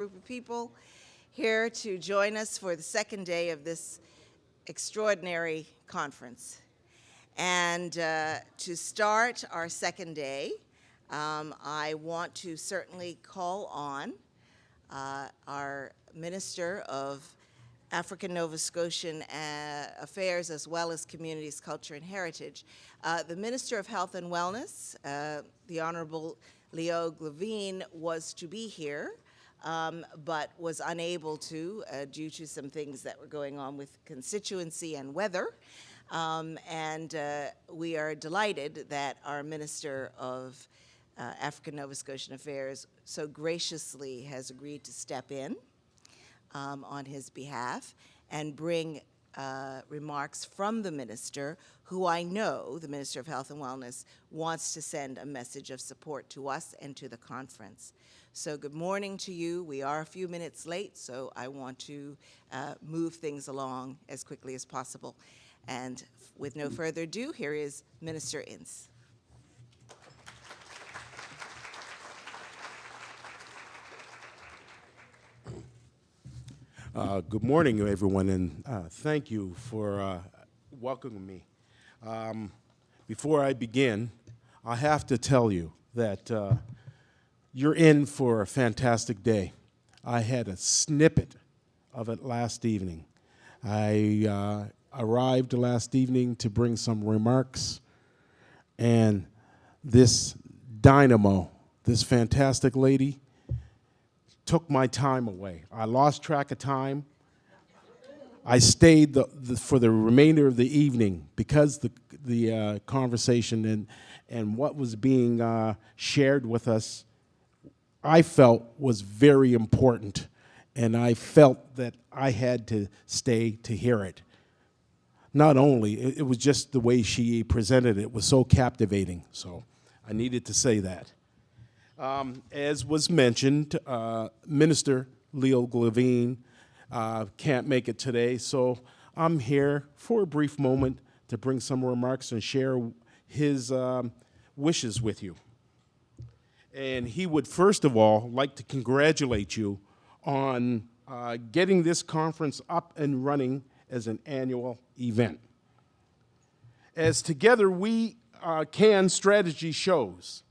Group of people here to join us for the second day of this extraordinary conference. And to start our second day, I want to certainly call on our Minister of African Nova Scotian Affairs as well as Communities, Culture, and Heritage. The Minister of Health and Wellness, the Honorable Leo Levine, was to be here, but was unable to due to some things that were going on with constituency and weather. And we are delighted that our Minister of African Nova Scotian Affairs so graciously has agreed to step in on his behalf and bring remarks from the minister, who I know, the Minister of Health and Wellness, wants to send a message of support to us and to the conference. So good morning to you. We are a few minutes late, so I want to move things along as quickly as possible. And with no further ado, here is Minister Ince. Good morning, everyone, and thank you for welcoming me. Before I begin, I have to tell you that you're in for a fantastic day. I had a snippet of it last evening. I arrived last evening to bring some remarks, and this dynamo, this fantastic lady, took my time away. I lost track of time. I stayed for the remainder of the evening because the conversation and what was being shared with us, I felt was very important, and I felt that I had to stay to hear it. Not only, it was just the way she presented it was so captivating, so I needed to say that. As was mentioned, Minister Leo Levine can't make it today, so I'm here for a brief moment to bring some remarks and share his wishes with you. And he would first of all like to congratulate you on getting this conference up and running as an annual event. As together we can strategy shows,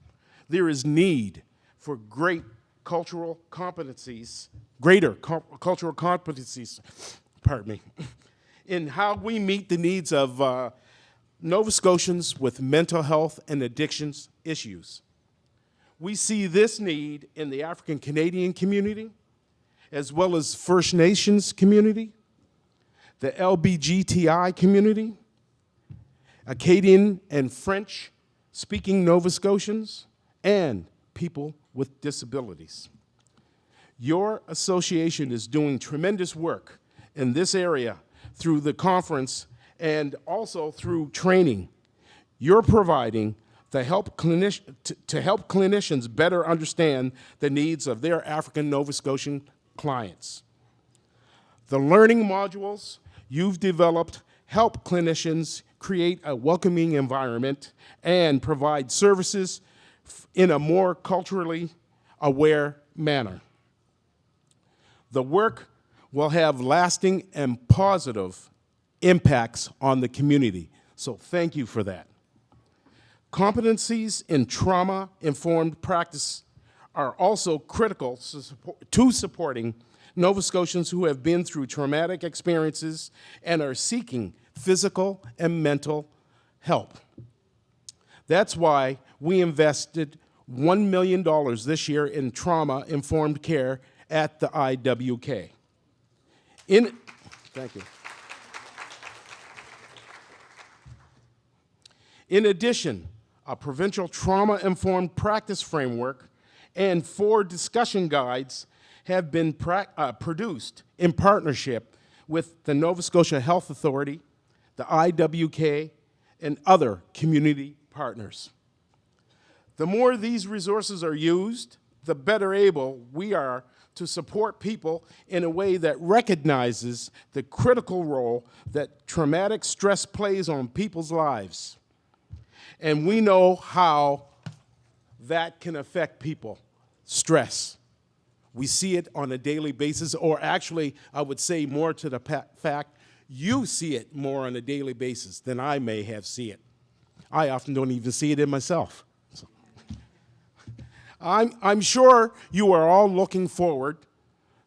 there is need for greater cultural competencies, in how we meet the needs of Nova Scotians with mental health and addictions issues. We see this need in the African Canadian community, as well as First Nations community, the LGBTI community, Acadian and French-speaking Nova Scotians, and people with disabilities. Your association is doing tremendous work in this area through the conference and also through training. You're providing to help clinicians better understand the needs of their African Nova Scotian clients. The learning modules you've developed help clinicians create a welcoming environment and provide services in a more culturally aware manner. The work will have lasting and positive impacts on the community, so thank you for that. Competencies in trauma-informed practice are also critical to supporting Nova Scotians who have been through traumatic experiences and are seeking physical and mental help. That's why we invested $1 million this year in trauma-informed care at the IWK. Thank you. In addition, a provincial trauma-informed practice framework and 4 discussion guides have been produced in partnership with the Nova Scotia Health Authority, the IWK, and other community partners. The more these resources are used, the better able we are to support people in a way that recognizes the critical role that traumatic stress plays on people's lives. And we know how that can affect people. Stress. We see it on a daily basis, or actually, I would say more to the fact, you see it more on a daily basis than I may have seen it. I often don't even see it in myself. So. I'm sure you are all looking forward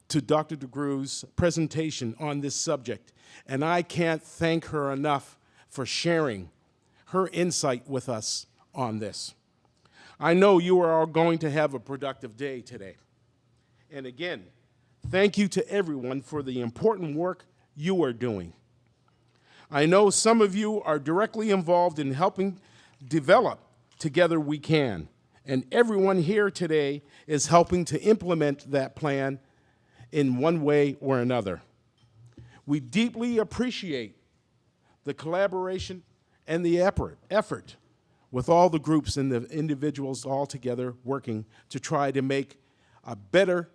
to Dr. DeGruy's presentation on this subject, and I can't thank her enough for sharing her insight with us on this. I know you are all going to have a productive day today. And again, thank you to everyone for the important work you are doing. I know some of you are directly involved in helping develop Together We Can, and everyone here today is helping to implement that plan in one way or another. We deeply appreciate the collaboration and the effort with all the groups and the individuals all together working to try to make a better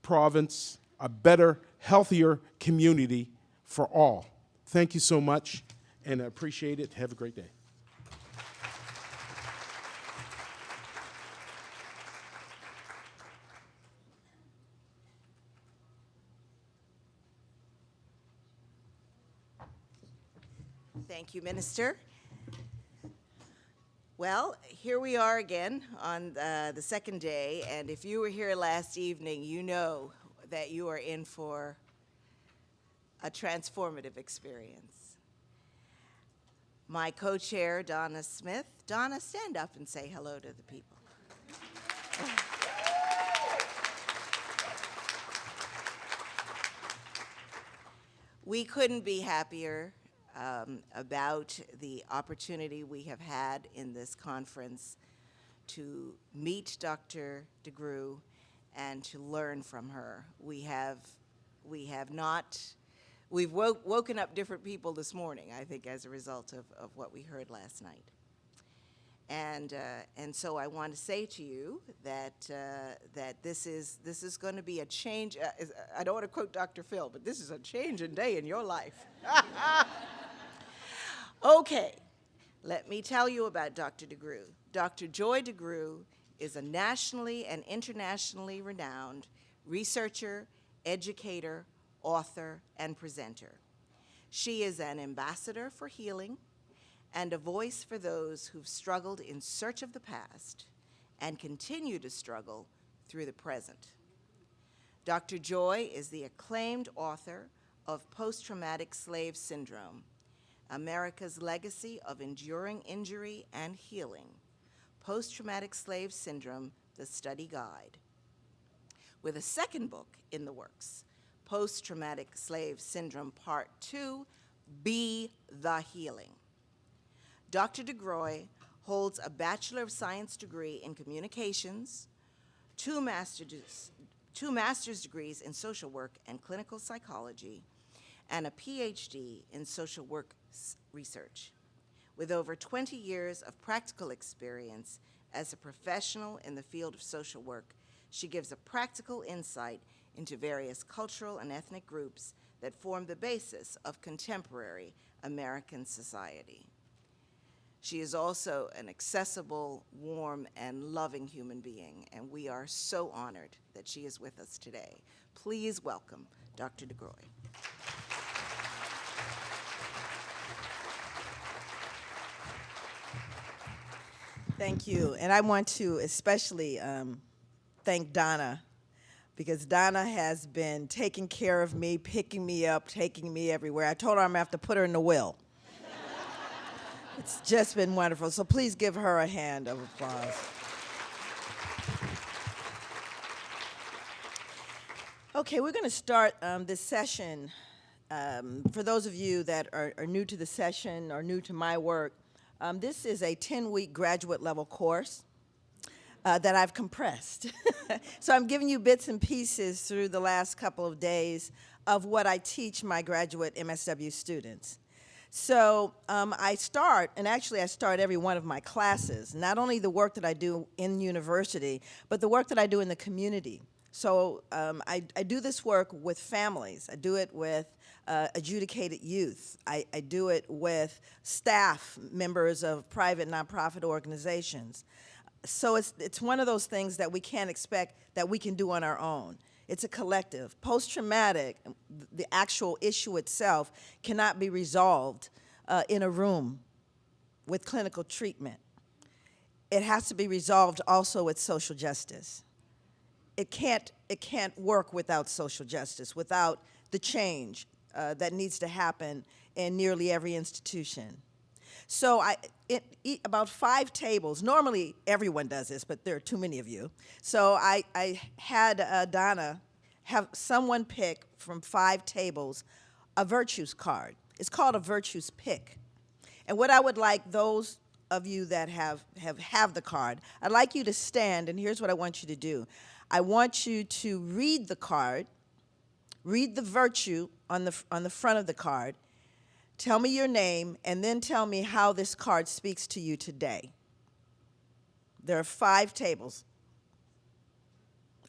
province, a better, healthier community for all. Thank you so much, and I appreciate it. Have a great day. Thank you, Minister. Well, here we are again on the second day, and if you were here last evening, you know that you are in for a transformative experience. My co-chair, Donna Smith. Donna, stand up and say hello to the people. We couldn't be happier about the opportunity we have had in this conference to meet Dr. DeGruy and to learn from her. We've woken up different people this morning, I think, as a result of what we heard last night. And so I want to say to you that this is going to be a change. I don't want to quote Dr. Phil, but this is a changing day in your life. Okay, let me tell you about Dr. DeGruy. Dr. Joy DeGruy is a nationally and internationally renowned researcher, educator, author, and presenter. She is an ambassador for healing and a voice for those who've struggled in search of the past and continue to struggle through the present. Dr. Joy is the acclaimed author of Post-Traumatic Slave Syndrome, America's Legacy of Enduring Injury and Healing, Post-Traumatic Slave Syndrome, The Study Guide, with a second book in the works, Post-Traumatic Slave Syndrome Part 2, Be the Healing. Dr. DeGruy holds a Bachelor of Science degree in Communications, two master's degrees in Social Work and Clinical Psychology, and a PhD in Social Work Research. With over 20 years of practical experience as a professional in the field of social work, she gives a practical insight into various cultural and ethnic groups that form the basis of contemporary American society. She is also an accessible, warm, and loving human being, and we are so honored that she is with us today. Please welcome Dr. DeGruy. Thank you, and I want to especially thank Donna, because Donna has been taking care of me, picking me up, taking me everywhere. I told her I'm gonna have to put her in the will. It's just been wonderful, so please give her a hand of applause. Okay, we're gonna start this session. For those of you that are new to the session or new to my work, this is a 10-week graduate level course that I've compressed. So I'm giving you bits and pieces through the last couple of days of what I teach my graduate MSW students. So I start every one of my classes, not only the work that I do in university, but the work that I do in the community. So I do this work with families. I do it with adjudicated youth. I do it with staff members of private nonprofit organizations. So it's one of those things that we can't expect that we can do on our own. It's a collective. Post-traumatic, the actual issue itself, cannot be resolved in a room with clinical treatment. It has to be resolved also with social justice. It can't work without social justice, without the change that needs to happen in nearly every institution. So about 5 tables, normally everyone does this, but there are too many of you. So I had Donna have someone pick from 5 tables a virtues card. It's called a virtues pick. And what I would like those of you that have the card, I'd like you to stand, and here's what I want you to do. I want you to read the card, read the virtue on the front of the card, tell me your name, and then tell me how this card speaks to you today. There are 5 tables.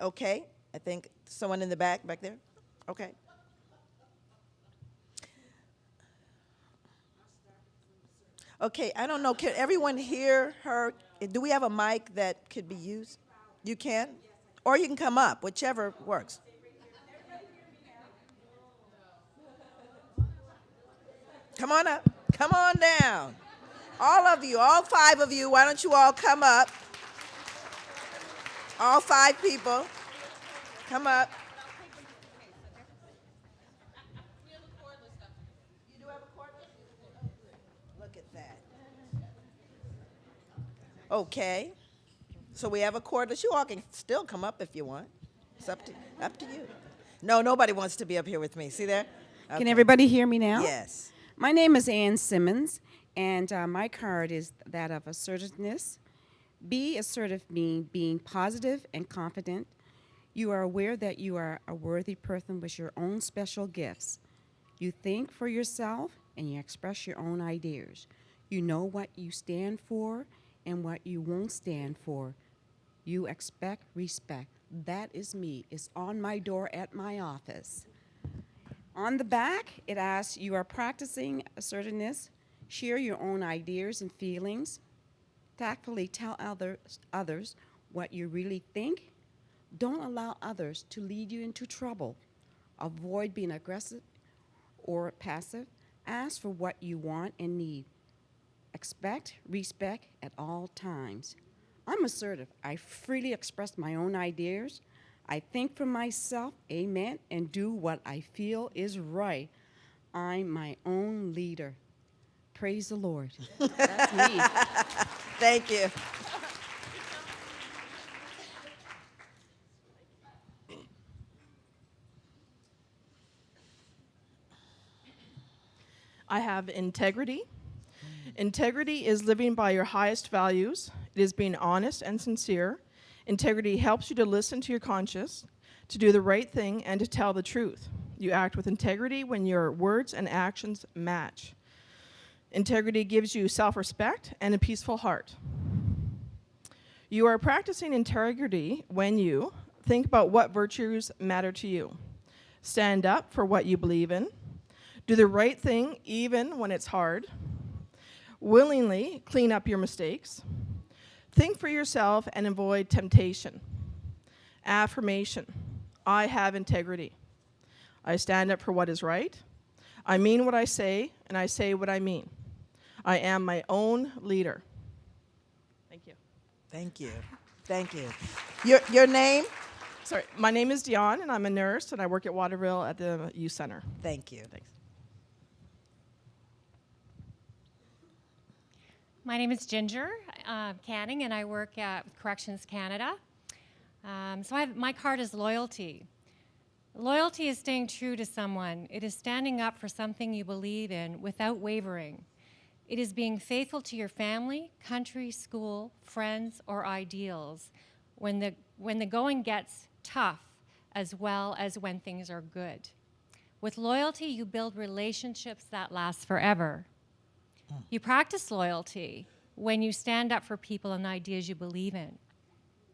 Okay? I think someone in the back there? Okay. Okay, I don't know. Can everyone hear her? Do we have a mic that could be used? You can? Or you can come up, whichever works. Come on up. Come on down. All of you, all 5 of you, why don't you all come up? All 5 people, come up. You do have a cordless? Look at that. Okay. So we have a cordless. You all can still come up if you want. It's up to you. No, nobody wants to be up here with me. See there? Okay. Can everybody hear me now? Yes. My name is Ann Simmons, and my card is that of assertiveness. Be assertive means being positive and confident. You are aware that you are a worthy person with your own special gifts. You think for yourself, and you express your own ideas. You know what you stand for and what you won't stand for. You expect respect. That is me. It's on my door at my office. On the back, it asks, you are practicing assertiveness. Share your own ideas and feelings. Tactfully tell others what you really think. Don't allow others to lead you into trouble. Avoid being aggressive or passive. Ask for what you want and need. Expect respect at all times. I'm assertive. I freely express my own ideas. I think for myself, amen, and do what I feel is right. I'm my own leader. Praise the Lord. That's me. Thank you. I have integrity. Integrity is living by your highest values. It is being honest and sincere. Integrity helps you to listen to your conscience, to do the right thing, and to tell the truth. You act with integrity when your words and actions match. Integrity gives you self-respect and a peaceful heart. You are practicing integrity when you think about what virtues matter to you. Stand up for what you believe in. Do the right thing even when it's hard. Willingly clean up your mistakes. Think for yourself and avoid temptation. Affirmation. I have integrity. I stand up for what is right. I mean what I say, and I say what I mean. I am my own leader. Thank you. Thank you. Thank you. Your name? Sorry, my name is Dion, and I'm a nurse, and I work at Waterville at the youth center. Thank you. Thanks. My name is Ginger Canning, and I work at Corrections Canada. My card is loyalty. Loyalty is staying true to someone. It is standing up for something you believe in without wavering. It is being faithful to your family, country, school, friends, or ideals when the going gets tough as well as when things are good. With loyalty, you build relationships that last forever. You practice loyalty when you stand up for people and ideas you believe in.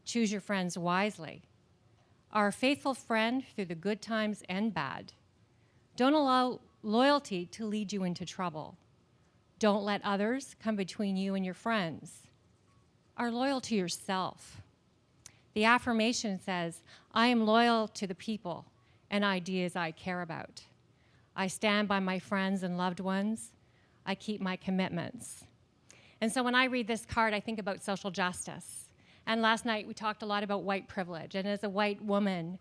Choose your friends wisely. Are a faithful friend through the good times and bad. Don't allow loyalty to lead you into trouble. Don't let others come between you and your friends. Are loyal to yourself. The affirmation says, I am loyal to the people and ideas I care about. I stand by my friends and loved ones. I keep my commitments. And so when I read this card, I think about social justice. And last night we talked a lot about white privilege. And as a white woman,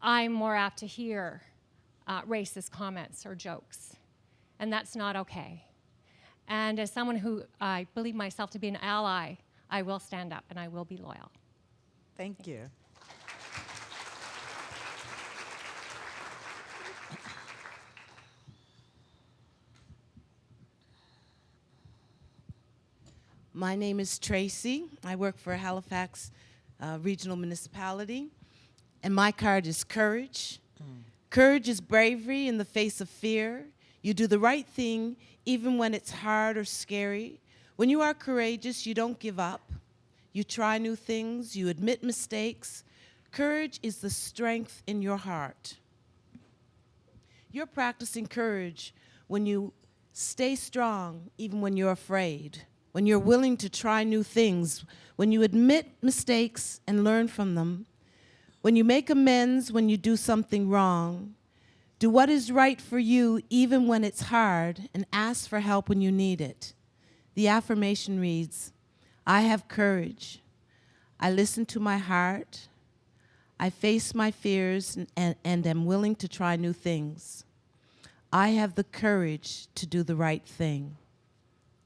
I'm more apt to hear racist comments or jokes. And that's not okay. And as someone who I believe myself to be an ally, I will stand up and I will be loyal. Thank you. My name is Tracy. I work for Halifax Regional Municipality. And my card is courage. Courage is bravery in the face of fear. You do the right thing even when it's hard or scary. When you are courageous, you don't give up. You try new things. You admit mistakes. Courage is the strength in your heart. You're practicing courage when you stay strong even when you're afraid, when you're willing to try new things, when you admit mistakes and learn from them, when you make amends when you do something wrong, do what is right for you even when it's hard, and ask for help when you need it. The affirmation reads, I have courage. I listen to my heart. I face my fears and am willing to try new things. I have the courage to do the right thing.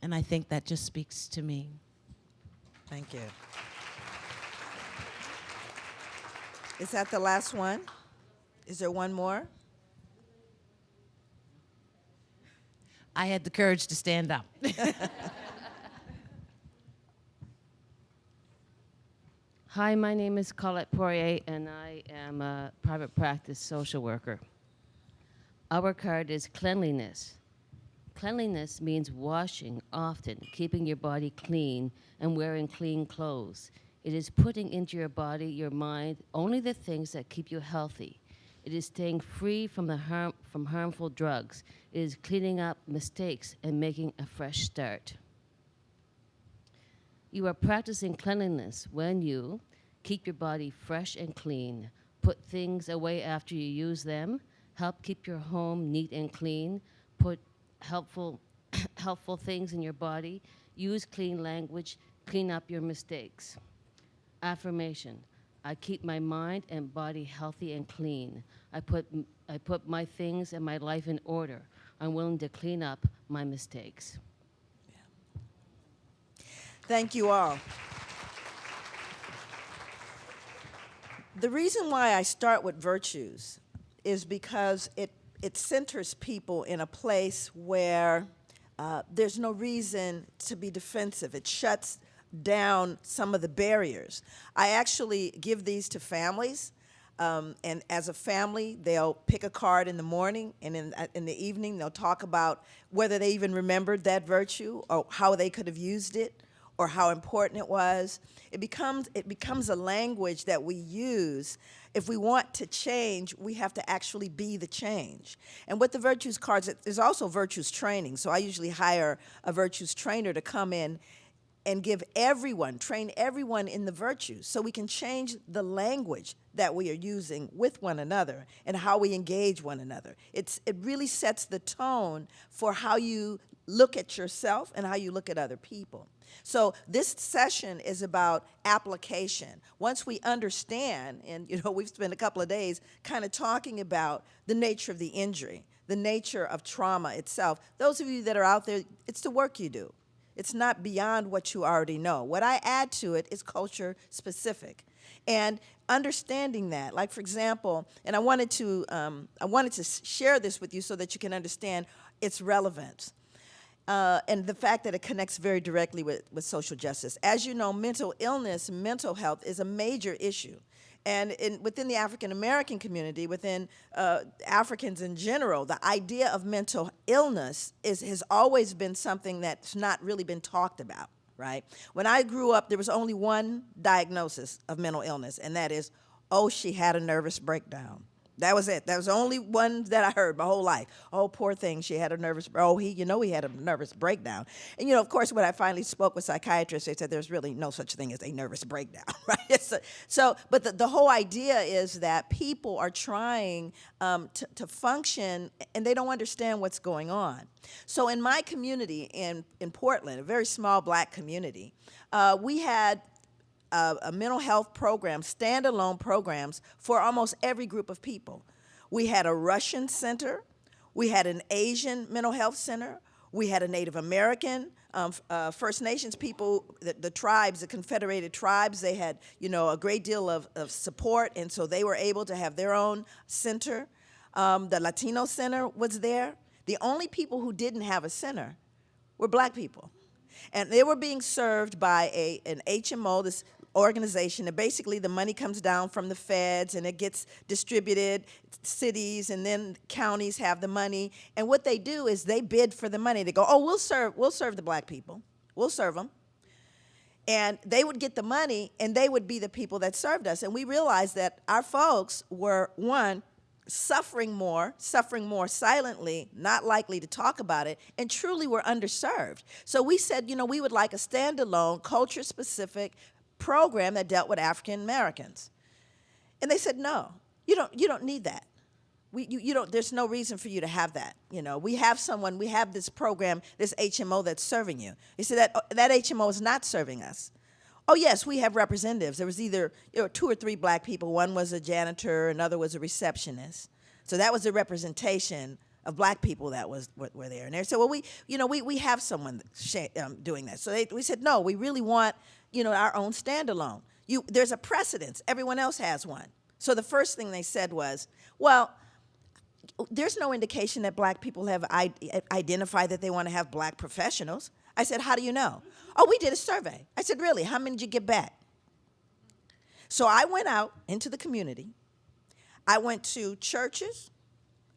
And I think that just speaks to me. Thank you. Is that the last one? Is there one more? I had the courage to stand up. Hi, my name is Colette Poirier, and I am a private practice social worker. Our card is cleanliness. Cleanliness means washing often, keeping your body clean, and wearing clean clothes. It is putting into your body, your mind, only the things that keep you healthy. It is staying free from harmful drugs. It is cleaning up mistakes and making a fresh start. You are practicing cleanliness when you keep your body fresh and clean, put things away after you use them, help keep your home neat and clean, put helpful things in your body, use clean language, clean up your mistakes. Affirmation, I keep my mind and body healthy and clean. I put my things and my life in order. I'm willing to clean up my mistakes. Thank you all. The reason why I start with virtues is because it centers people in a place where there's no reason to be defensive. It shuts down some of the barriers. I actually give these to families, and as a family, they'll pick a card in the morning, and in the evening, they'll talk about whether they even remembered that virtue or how they could have used it or how important it was. It becomes a language that we use. If we want to change, we have to actually be the change. And with the virtues cards, there's also virtues training. So I usually hire a virtues trainer to come in and train everyone in the virtues so we can change the language that we are using with one another and how we engage one another. It really sets the tone for how you look at yourself and how you look at other people. So this session is about application. Once we understand, and we've spent a couple of days kind of talking about the nature of the injury, the nature of trauma itself. Those of you that are out there, it's the work you do. It's not beyond what you already know. What I add to it is culture specific. And understanding that, like for example, and I wanted to share this with you so that you can understand its relevance. And the fact that it connects very directly with social justice. As you know, mental illness, mental health is a major issue. And within the African American community, within Africans in general, the idea of mental illness has always been something that's not really been talked about, right? When I grew up, there was only one diagnosis of mental illness, and that is, oh, she had a nervous breakdown. That was it. That was the only one that I heard my whole life. Oh, poor thing, she had a nervous. Oh, he had a nervous breakdown. And of course, when I finally spoke with psychiatrists, they said there's really no such thing as a nervous breakdown, right? But the whole idea is that people are trying to function, and they don't understand what's going on. So in my community in Portland, a very small black community, we had a mental health program, standalone programs for almost every group of people. We had a Russian center, we had an Asian mental health center, we had a Native American, First Nations people, the tribes, the Confederated Tribes, they had, a great deal of support, and so they were able to have their own center. The Latino center was there. The only people who didn't have a center were black people. And they were being served by an HMO, this organization, and basically the money comes down from the feds and it gets distributed. Cities and then counties have the money, and what they do is they bid for the money. They go, oh, we'll serve the black people, we'll serve them, and they would get the money, and they would be the people that served us. And we realized that our folks were, one, suffering more silently, not likely to talk about it, and truly were underserved. So we said, we would like a standalone, culture-specific program that dealt with African Americans. And they said, no, you don't need that. There's no reason for you to have that. We have this program, this HMO that's serving you. They said that HMO is not serving us. Oh yes, we have representatives. There was either 2 or 3 black people. One was a janitor, another was a receptionist. So that was the representation of black people that were there. And they said, well, we have someone doing that. So we said, no, we really want our own standalone. There's a precedence. Everyone else has one. So the first thing they said was, well, there's no indication that black people have identified that they want to have black professionals. I said, how do you know? Oh, we did a survey. I said, really? How many did you get back? So I went out into the community. I went to churches.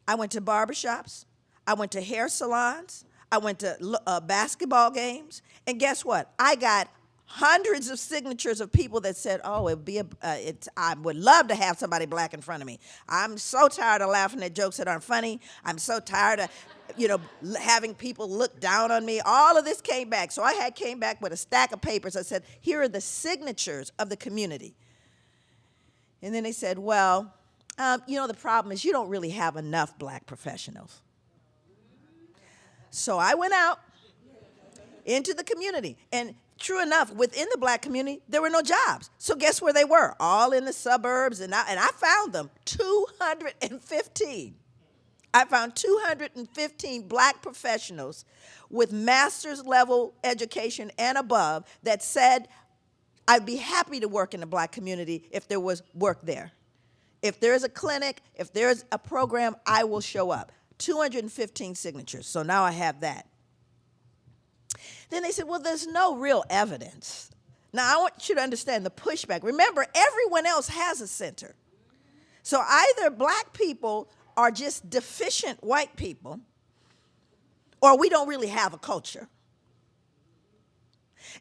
I went to barbershops. I went to hair salons. I went to basketball games. And guess what? I got hundreds of signatures of people that said, oh, I would love to have somebody black in front of me. I'm so tired of laughing at jokes that aren't funny. I'm so tired of, having people look down on me. All of this came back. So I came back with a stack of papers. I said, here are the signatures of the community. And then they said, well, the problem is you don't really have enough black professionals. So I went out into the community, and true enough, within the black community, there were no jobs. So guess where they were? All in the suburbs, and I found them, 215. I found 215 black professionals with master's level education and above that said, I'd be happy to work in the black community if there was work there. If there's a clinic, if there's a program, I will show up. 215 signatures, so now I have that. Then they said, well, there's no real evidence. Now, I want you to understand the pushback. Remember, everyone else has a center. So either black people are just deficient white people, or we don't really have a culture.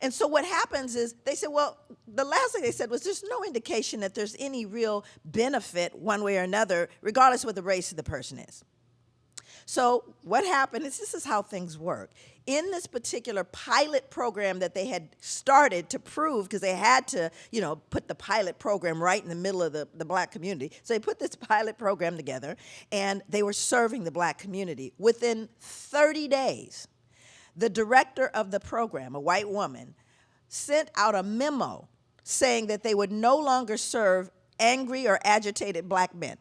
And so what happens is they said, well, the last thing they said was there's no indication that there's any real benefit one way or another, regardless of what the race of the person is. So what happened is this is how things work. In this particular pilot program that they had started to prove, because they had to, put the pilot program right in the middle of the black community. So they put this pilot program together, and they were serving the black community. Within 30 days, the director of the program, a white woman, sent out a memo saying that they would no longer serve angry or agitated black men.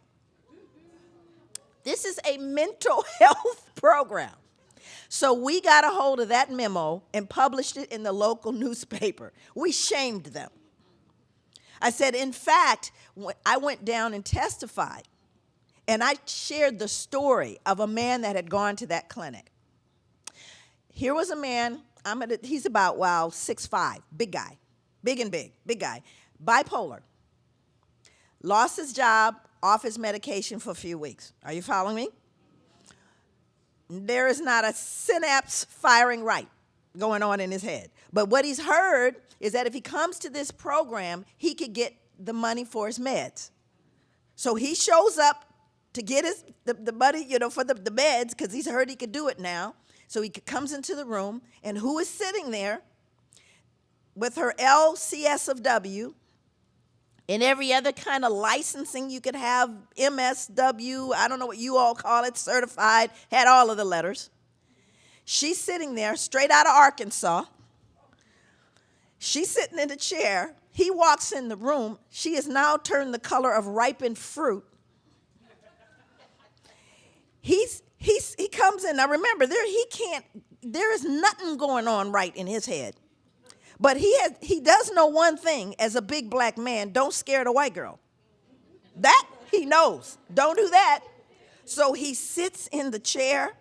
This is a mental health program. So we got a hold of that memo and published it in the local newspaper. We shamed them. I said, in fact, I went down and testified, and I shared the story of a man that had gone to that clinic. Here was a man, he's about, 6'5", big guy, big guy, bipolar, lost his job, off his medication for a few weeks. Are you following me? There is not a synapse firing right going on in his head. But what he's heard is that if he comes to this program, he could get the money for his meds. So he shows up to get the money, for the meds, because he's heard he could do it now. So he comes into the room, and who is sitting there with her LCS of W and every other kind of licensing you could have, MSW, I don't know what you all call it, certified, had all of the letters. She's sitting there straight out of Arkansas. She's sitting in the chair. He walks in the room. She has now turned the color of ripened fruit. He comes in. Now remember, there is nothing going on right in his head. But he does know one thing as a big black man: don't scare the white girl. That he knows. Don't do that. So he sits in the chair.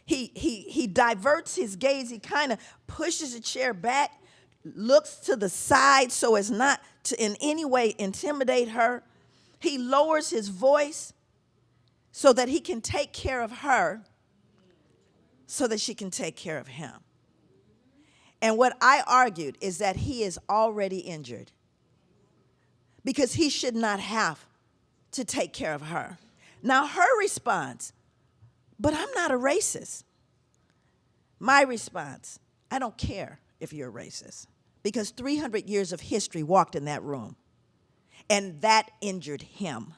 He diverts his gaze. He kind of pushes the chair back, looks to the side so as not to in any way intimidate her. He lowers his voice so that he can take care of her, so that she can take care of him. And what I argued is that he is already injured because he should not have to take care of her. Now her response, but I'm not a racist. My response, I don't care if you're a racist, because 300 years of history walked in that room, and that injured him.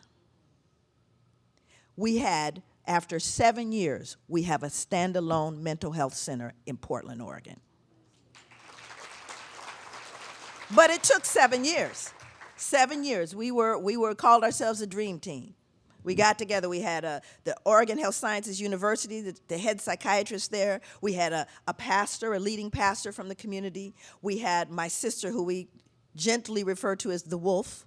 After 7 years, we have a standalone mental health center in Portland, Oregon. But it took 7 years. 7 years. We called ourselves a dream team. We got together. We had the Oregon Health Sciences University, the head psychiatrist there. We had a pastor, a leading pastor from the community. We had my sister, who we gently refer to as the wolf.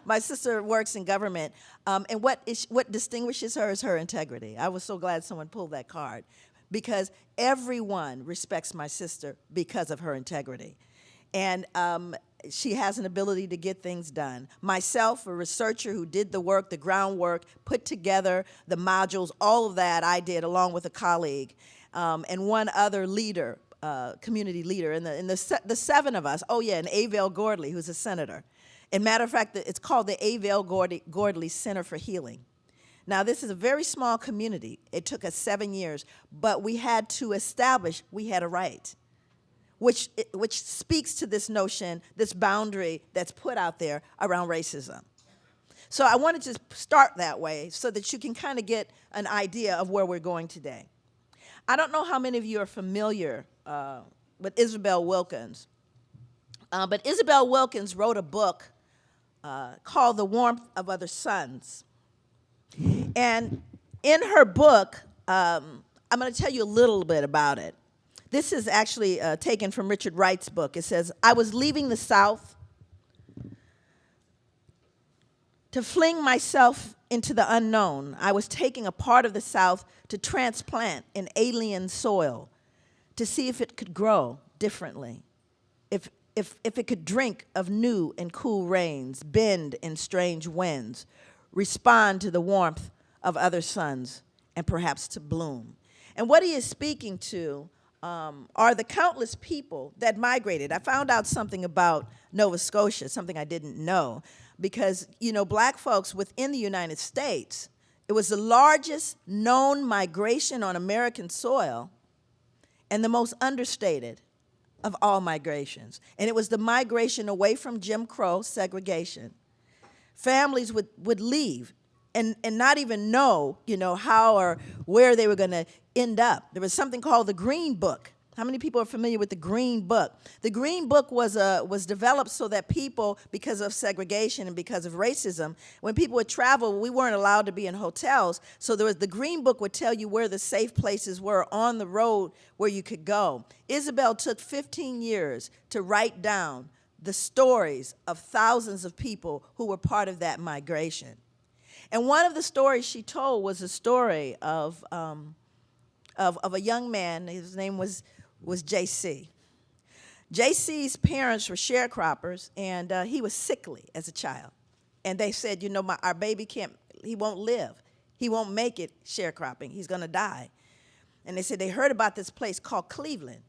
My sister works in government, and what distinguishes her is her integrity. I was so glad someone pulled that card, because everyone respects my sister because of her integrity. And she has an ability to get things done. Myself, a researcher who did the work, the groundwork, put together the modules, all of that I did along with a colleague, and one other leader, community leader, and the seven of us. Oh yeah, and Avell Gordley, who's a senator. And matter of fact, it's called the Avell Gordley Center for Healing. Now, this is a very small community. It took us 7 years, but we had to establish we had a right, which speaks to this notion, this boundary that's put out there around racism. So I wanted to start that way so that you can kind of get an idea of where we're going today. I don't know how many of you are familiar with Isabel Wilkins, but Isabel Wilkins wrote a book called The Warmth of Other Suns. And in her book, I'm going to tell you a little bit about it. This is actually taken from Richard Wright's book. It says, I was leaving the South to fling myself into the unknown. I was taking a part of the South to transplant in alien soil to see if it could grow differently, if it could drink of new and cool rains, bend in strange winds, respond to the warmth of other suns, and perhaps to bloom. And what he is speaking to are the countless people that migrated. I found out something about Nova Scotia, something I didn't know, because, black folks within the United States, it was the largest known migration on American soil and the most understated of all migrations. And it was the migration away from Jim Crow segregation. Families would leave and not even know, how or where they were going to end up. There was something called the Green Book. How many people are familiar with the Green Book? The Green Book was developed so that people, because of segregation and because of racism, when people would travel, we weren't allowed to be in hotels. So the Green Book would tell you where the safe places were on the road where you could go. Isabel took 15 years to write down the stories of thousands of people who were part of that migration. And one of the stories she told was a story of a young man. His name was J.C. J.C.'s parents were sharecroppers, and he was sickly as a child. And they said, our baby he won't live. He won't make it sharecropping. He's going to die. And they said they heard about this place called Cleveland.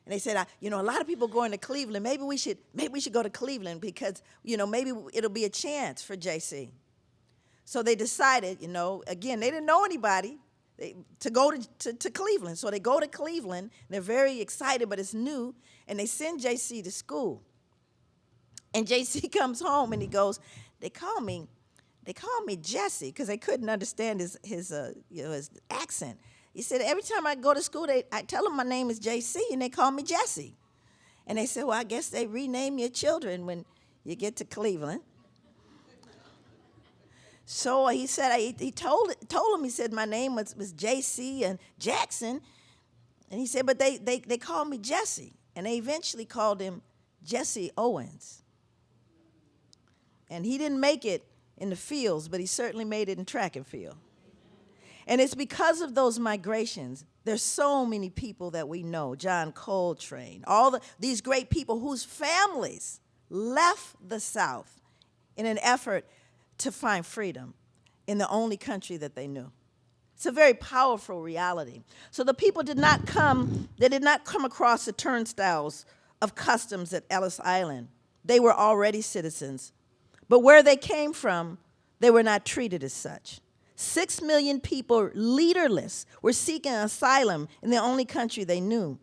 And they said, a lot of people going to Cleveland. Maybe we should go to Cleveland because, maybe it'll be a chance for J.C. So they decided, again, they didn't know anybody, to go to Cleveland. So they go to Cleveland. They're very excited, but it's new, and they send JC to school. And JC comes home and he goes, they call me Jesse, because they couldn't understand his accent. He said, every time I go to school, I tell them my name is JC, and they call me Jesse. And they said, well, I guess they rename your children when you get to Cleveland. So he said, he told him, he said, my name was JC and Jackson. And he said, but they called me Jesse. And they eventually called him Jesse Owens. And he didn't make it in the fields, but he certainly made it in track and field. And it's because of those migrations. There's so many people that we know, John Coltrane, these great people whose families left the South in an effort to find freedom in the only country that they knew. It's a very powerful reality. So the people did not come across the turnstiles of customs at Ellis Island. They were already citizens. But where they came from, they were not treated as such. 6 million people, leaderless, were seeking asylum in the only country they knew.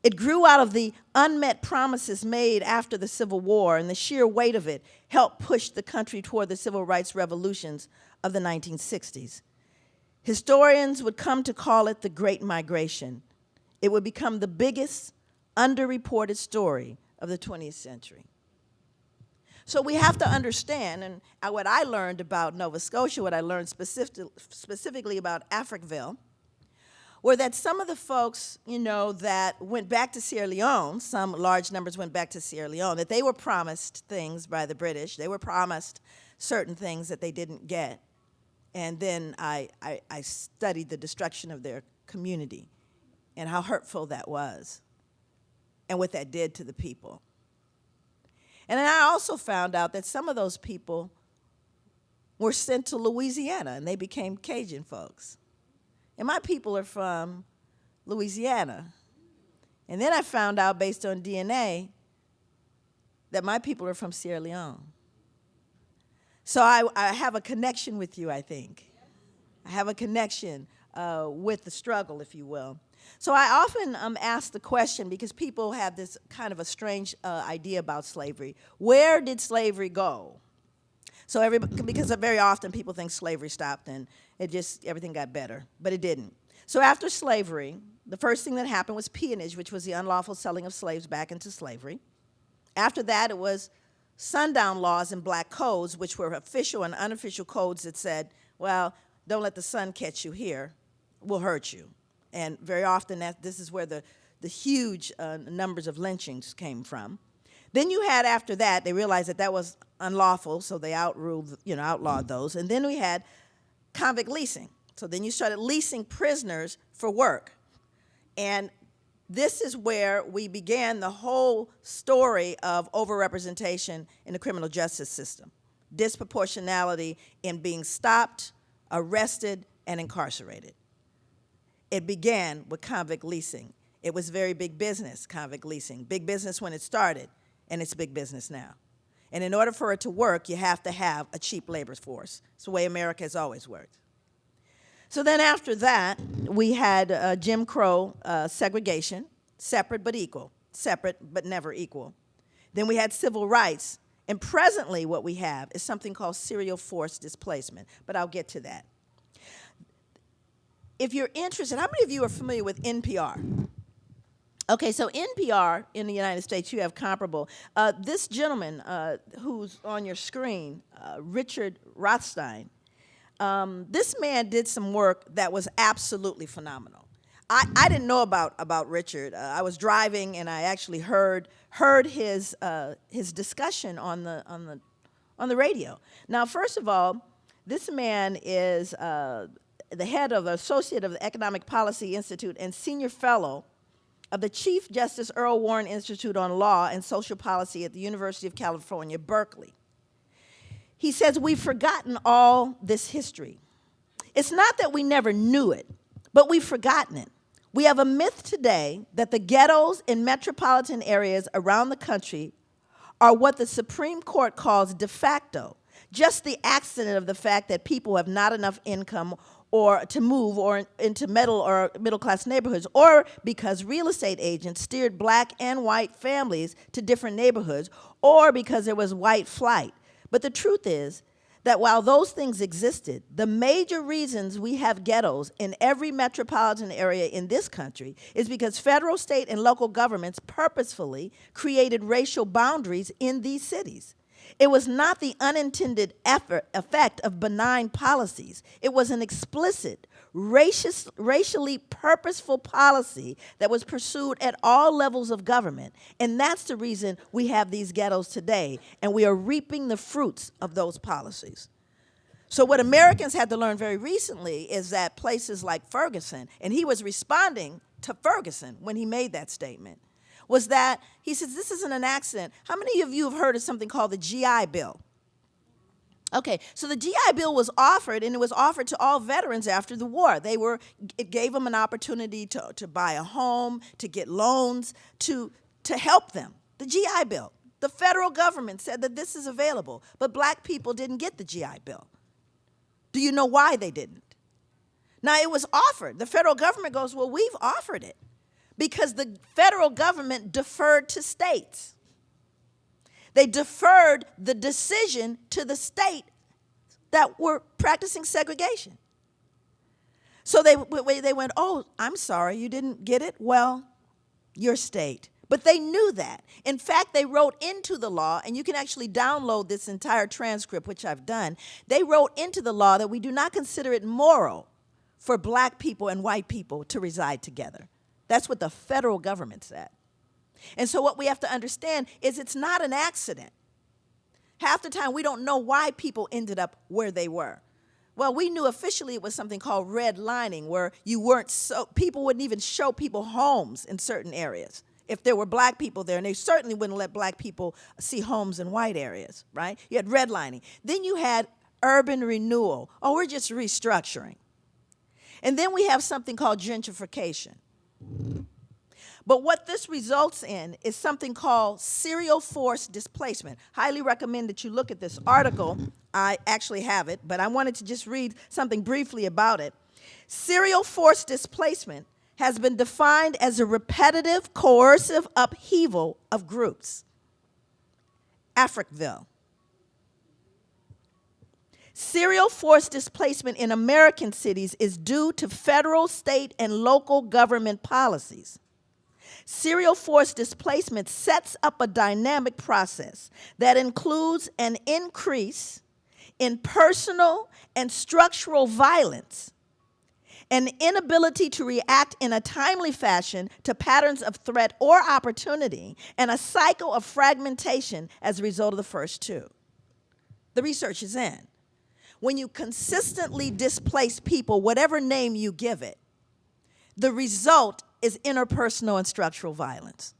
It grew out of the unmet promises made after the Civil War, and the sheer weight of it helped push the country toward the civil rights revolutions of the 1960s. Historians would come to call it the Great Migration. It would become the biggest underreported story of the 20th century. So we have to understand, and what I learned about Nova Scotia, what I learned specifically about Africville, were that some of the folks, that went back to Sierra Leone, some large numbers went back to Sierra Leone, that they were promised things by the British. They were promised certain things that they didn't get. And then I studied the destruction of their community and how hurtful that was and what that did to the people. And then I also found out that some of those people were sent to Louisiana, and they became Cajun folks. And my people are from Louisiana. And then I found out, based on DNA, that my people are from Sierra Leone. So I have a connection with you, I think. I have a connection with the struggle, if you will. So I often ask the question, because people have this kind of a strange idea about slavery. Where did slavery go? So because very often people think slavery stopped and everything got better, but it didn't. So after slavery, the first thing that happened was peonage, which was the unlawful selling of slaves back into slavery. After that, it was sundown laws and black codes, which were official and unofficial codes that said, well, don't let the sun catch you here, we'll hurt you. And very often this is where the huge numbers of lynchings came from. Then you had, after that, they realized that was unlawful, so they outlawed those. And then we had convict leasing. So then you started leasing prisoners for work. And this is where we began the whole story of overrepresentation in the criminal justice system. Disproportionality in being stopped, arrested, and incarcerated. It began with convict leasing. It was very big business, convict leasing. Big business when it started, and it's big business now. And in order for it to work, you have to have a cheap labor force. It's the way America has always worked. So then after that, we had Jim Crow segregation, separate but equal, separate but never equal. Then we had civil rights, and presently what we have is something called serial forced displacement, but I'll get to that. If you're interested, how many of you are familiar with NPR? Okay, so NPR in the United States, you have comparable. This gentleman who's on your screen, Richard Rothstein, this man did some work that was absolutely phenomenal. I didn't know about Richard. I was driving and I actually heard his discussion on the radio. Now, first of all, this man is the head of the Associate of the Economic Policy Institute and Senior Fellow of the Chief Justice Earl Warren Institute on Law and Social Policy at the University of California, Berkeley. He says, we've forgotten all this history. It's not that we never knew it, but we've forgotten it. We have a myth today that the ghettos in metropolitan areas around the country are what the Supreme Court calls de facto, just the accident of the fact that people have not enough income or to move or into middle class neighborhoods, or because real estate agents steered black and white families to different neighborhoods, or because there was white flight. But the truth is that while those things existed, the major reasons we have ghettos in every metropolitan area in this country is because federal, state, and local governments purposefully created racial boundaries in these cities. It was not the unintended effect of benign policies. It was an explicit, racially purposeful policy that was pursued at all levels of government. And that's the reason we have these ghettos today, and we are reaping the fruits of those policies. So what Americans had to learn very recently is that places like Ferguson, and he was responding to Ferguson when he made that statement, was that he says, this isn't an accident. How many of you have heard of something called the GI Bill? Okay, so the GI Bill was offered, and it was offered to all veterans after the war. It gave them an opportunity to buy a home, to get loans, to help them. The GI Bill. The federal government said that this is available, but black people didn't get the GI Bill. Do you know why they didn't? Now, it was offered. The federal government goes, well, we've offered it, because the federal government deferred to states. They deferred the decision to the state that were practicing segregation. So they went, oh, I'm sorry, you didn't get it? Well, your state. But they knew that. In fact, they wrote into the law, and you can actually download this entire transcript, which I've done. They wrote into the law that we do not consider it moral for black people and white people to reside together. That's what the federal government said. And so what we have to understand is it's not an accident. Half the time we don't know why people ended up where they were. Well, we knew officially it was something called redlining, where people wouldn't even show people homes in certain areas if there were black people there, and they certainly wouldn't let black people see homes in white areas, right? You had redlining. Then you had urban renewal. Oh, we're just restructuring. And then we have something called gentrification. But what this results in is something called serial forced displacement. Highly recommend that you look at this article. I actually have it, but I wanted to just read something briefly about it. Serial forced displacement has been defined as a repetitive, coercive upheaval of groups. Africville. Serial forced displacement in American cities is due to federal, state, and local government policies. Serial forced displacement sets up a dynamic process that includes an increase in personal and structural violence, an inability to react in a timely fashion to patterns of threat or opportunity, and a cycle of fragmentation as a result of the first two. The research is in. When you consistently displace people, whatever name you give it, the result is interpersonal and structural violence.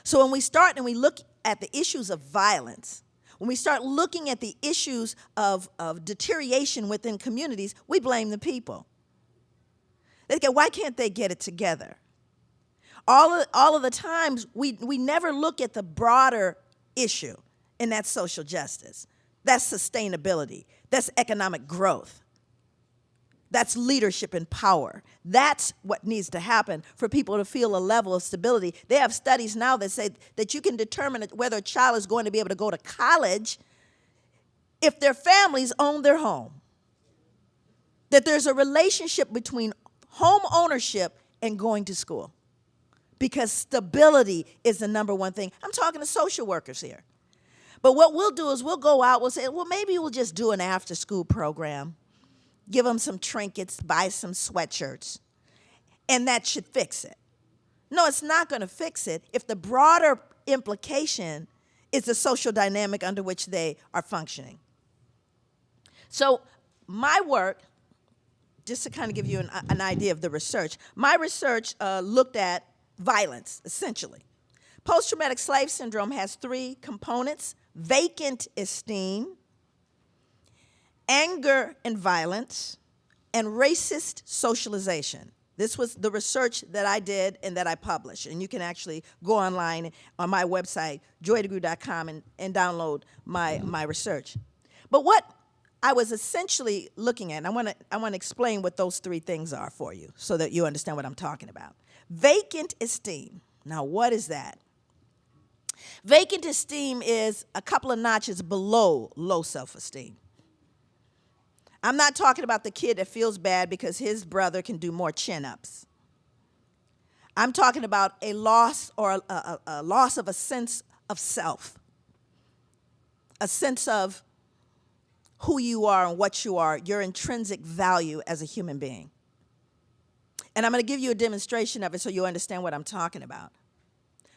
So when we start and we look at the issues of violence, when we start looking at the issues of deterioration within communities, we blame the people. They go, why can't they get it together? All of the times, we never look at the broader issue, and that's social justice. That's sustainability. That's economic growth. That's leadership and power. That's what needs to happen for people to feel a level of stability. They have studies now that say that you can determine whether a child is going to be able to go to college if their families own their home. That there's a relationship between home ownership and going to school, because stability is the number one thing. I'm talking to social workers here. But what we'll do is we'll go out, we'll say, well, maybe we'll just do an after-school program. Give them some trinkets, buy some sweatshirts, and that should fix it. No, it's not going to fix it if the broader implication is the social dynamic under which they are functioning. So my work, just to kind of give you an idea of the research, my research looked at violence, essentially. Post-traumatic slave syndrome has three components: vacant esteem, anger and violence, and racist socialization. This was the research that I did and that I published. And you can actually go online on my website, joydegruy.com, and download my research. But what I was essentially looking at, and I want to explain what those three things are for you so that you understand what I'm talking about. Vacant esteem. Now, what is that? Vacant esteem is a couple of notches below low self-esteem. I'm not talking about the kid that feels bad because his brother can do more chin-ups. I'm talking about a loss or a loss of a sense of self, a sense of who you are and what you are, your intrinsic value as a human being. And I'm going to give you a demonstration of it so you'll understand what I'm talking about.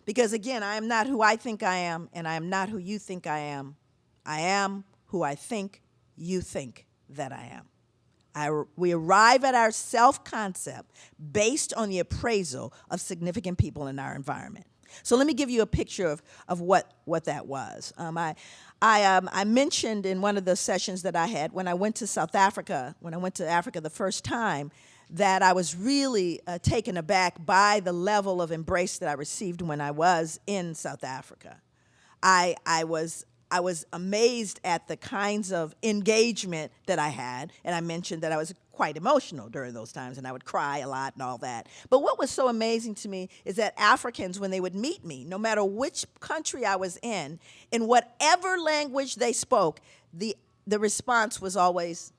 Because again, I am not who I think I am, and I am not who you think I am. I am who I think you think that I am. We arrive at our self-concept based on the appraisal of significant people in our environment. So let me give you a picture of what that was. I mentioned in one of the sessions that I had when I went to South Africa, when I went to Africa the first time, that I was really taken aback by the level of embrace that I received when I was in South Africa. I was amazed at the kinds of engagement that I had, and I mentioned that I was quite emotional during those times, and I would cry a lot and all that. But what was so amazing to me is that Africans, when they would meet me, no matter which country I was in whatever language they spoke, the response was always,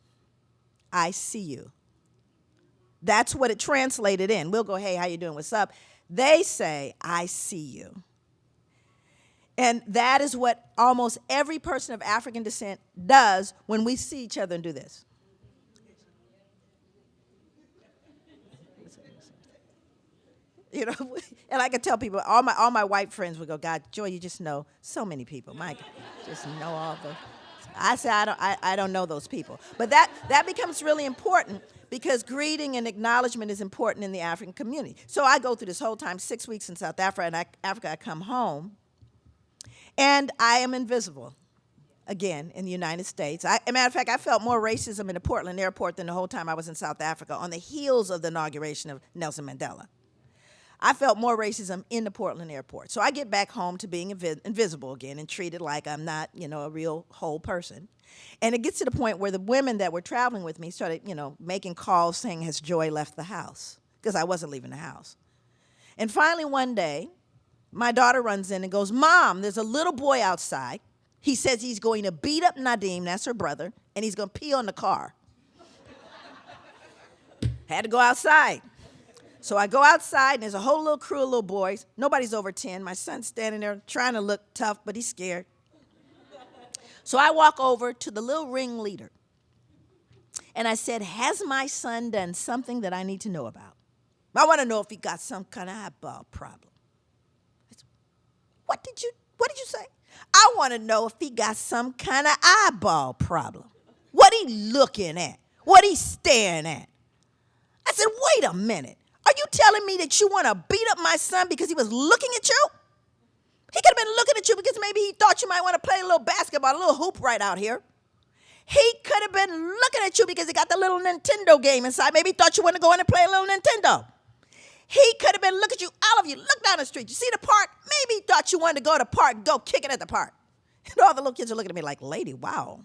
"I see you." That's what it translated in. We'll go, "Hey, how you doing? What's up?" They say, "I see you." And that is what almost every person of African descent does when we see each other and do this. You know, and I can tell people, all my white friends would go, "God, Joy, you just know so many people. My God, just know all the." I say, I don't know those people. But that becomes really important because greeting and acknowledgement is important in the African community. So I go through this whole time, 6 weeks in South Africa, and I come home, and I am invisible, again, in the United States. As a matter of fact, I felt more racism in the Portland airport than the whole time I was in South Africa on the heels of the inauguration of Nelson Mandela. I felt more racism in the Portland airport. So I get back home to being invisible again and treated like I'm not, a real whole person. And it gets to the point where the women that were traveling with me started, making calls saying, "Has Joy left the house?" Because I wasn't leaving the house. And finally one day, my daughter runs in and goes, "Mom, there's a little boy outside. He says he's going to beat up Nadim," that's her brother, "and he's going to pee on the car." Had to go outside. So I go outside, and there's a whole little crew of little boys. Nobody's over 10. My son's standing there trying to look tough, but he's scared. So I walk over to the little ringleader, and I said, "Has my son done something that I need to know about? I want to know if he got some kind of eyeball problem." What did you say? "I want to know if he got some kind of eyeball problem. What he looking at? What he staring at?" I said, "Wait a minute. Are you telling me that you want to beat up my son because he was looking at you? He could have been looking at you because maybe he thought you might want to play a little basketball, a little hoop right out here. He could have been looking at you because he got the little Nintendo game inside. Maybe he thought you wanted to go in and play a little Nintendo. He could have been looking at you, all of you, look down the street. You see the park? Maybe he thought you wanted to go to the park and go kick it at the park." And all the little kids are looking at me like, "Lady, wow."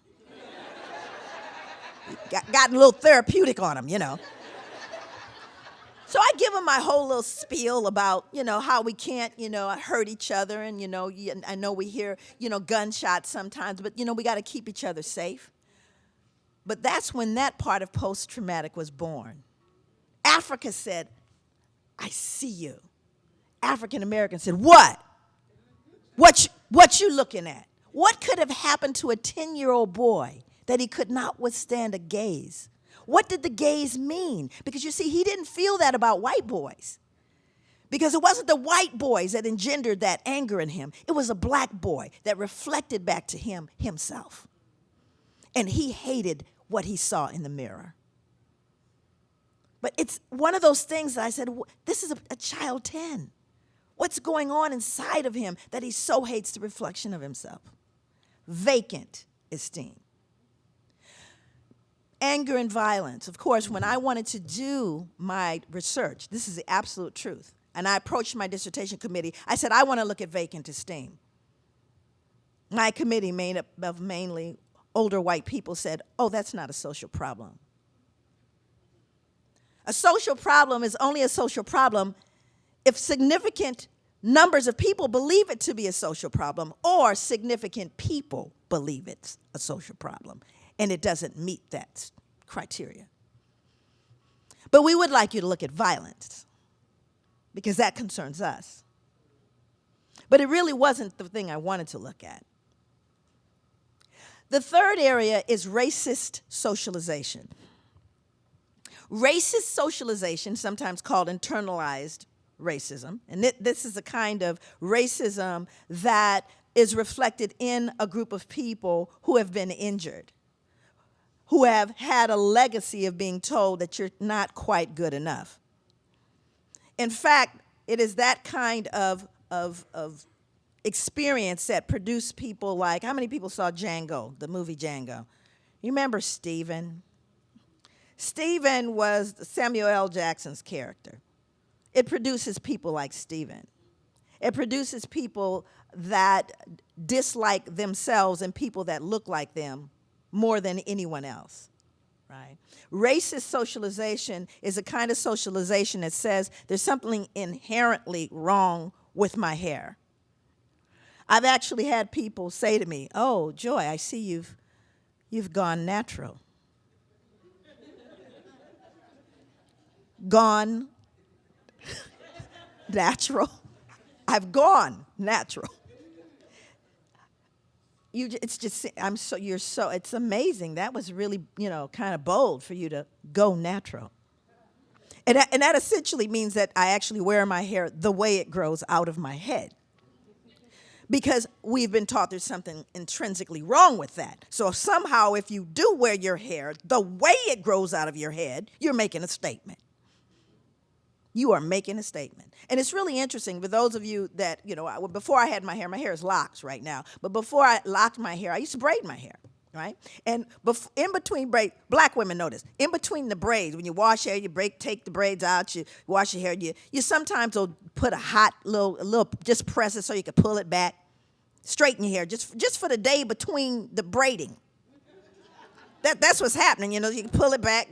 Got a little therapeutic on him. So I give him my whole little spiel about, how we can't, hurt each other. And, I know we hear, gunshots sometimes, but, we got to keep each other safe. But that's when that part of post-traumatic was born. Africa said, "I see you." African Americans said, "What? What you looking at?" What could have happened to a 10-year-old boy that he could not withstand a gaze? What did the gaze mean? Because you see, he didn't feel that about white boys. Because it wasn't the white boys that engendered that anger in him. It was a black boy that reflected back to him himself. And he hated what he saw in the mirror. But it's one of those things that I said, this is a child 10. What's going on inside of him that he so hates the reflection of himself? Vacant esteem. Anger and violence. Of course, when I wanted to do my research, this is the absolute truth, and I approached my dissertation committee, I said, I want to look at vacant esteem. My committee made up of mainly older white people said, oh, that's not a social problem. A social problem is only a social problem if significant numbers of people believe it to be a social problem, or significant people believe it's a social problem, and it doesn't meet that criteria. But we would like you to look at violence, because that concerns us. But it really wasn't the thing I wanted to look at. The third area is racist socialization. Racist socialization, sometimes called internalized racism, and this is a kind of racism that is reflected in a group of people who have been injured, who have had a legacy of being told that you're not quite good enough. In fact, it is that kind of experience that produced people like, how many people saw Django, the movie Django? You remember Stephen? Stephen was Samuel L. Jackson's character. It produces people like Stephen. It produces people that dislike themselves and people that look like them more than anyone else, right? Racist socialization is a kind of socialization that says there's something inherently wrong with my hair. I've actually had people say to me, oh, Joy, I see you've gone natural. Gone natural. I've gone natural. It's amazing. That was really, kind of bold for you to go natural. And that essentially means that I actually wear my hair the way it grows out of my head. Because we've been taught there's something intrinsically wrong with that. So somehow if you do wear your hair the way it grows out of your head, you're making a statement. You are making a statement. And it's really interesting for those of you that, before I had my hair is locks right now, but before I locked my hair, I used to braid my hair, right? And in between braids, black women know this, in between the braids, when you wash hair, take the braids out, you wash your hair, you sometimes will put a hot little, just press it so you can pull it back, straighten your hair, just for the day between the braiding. That's what's happening, you can pull it back,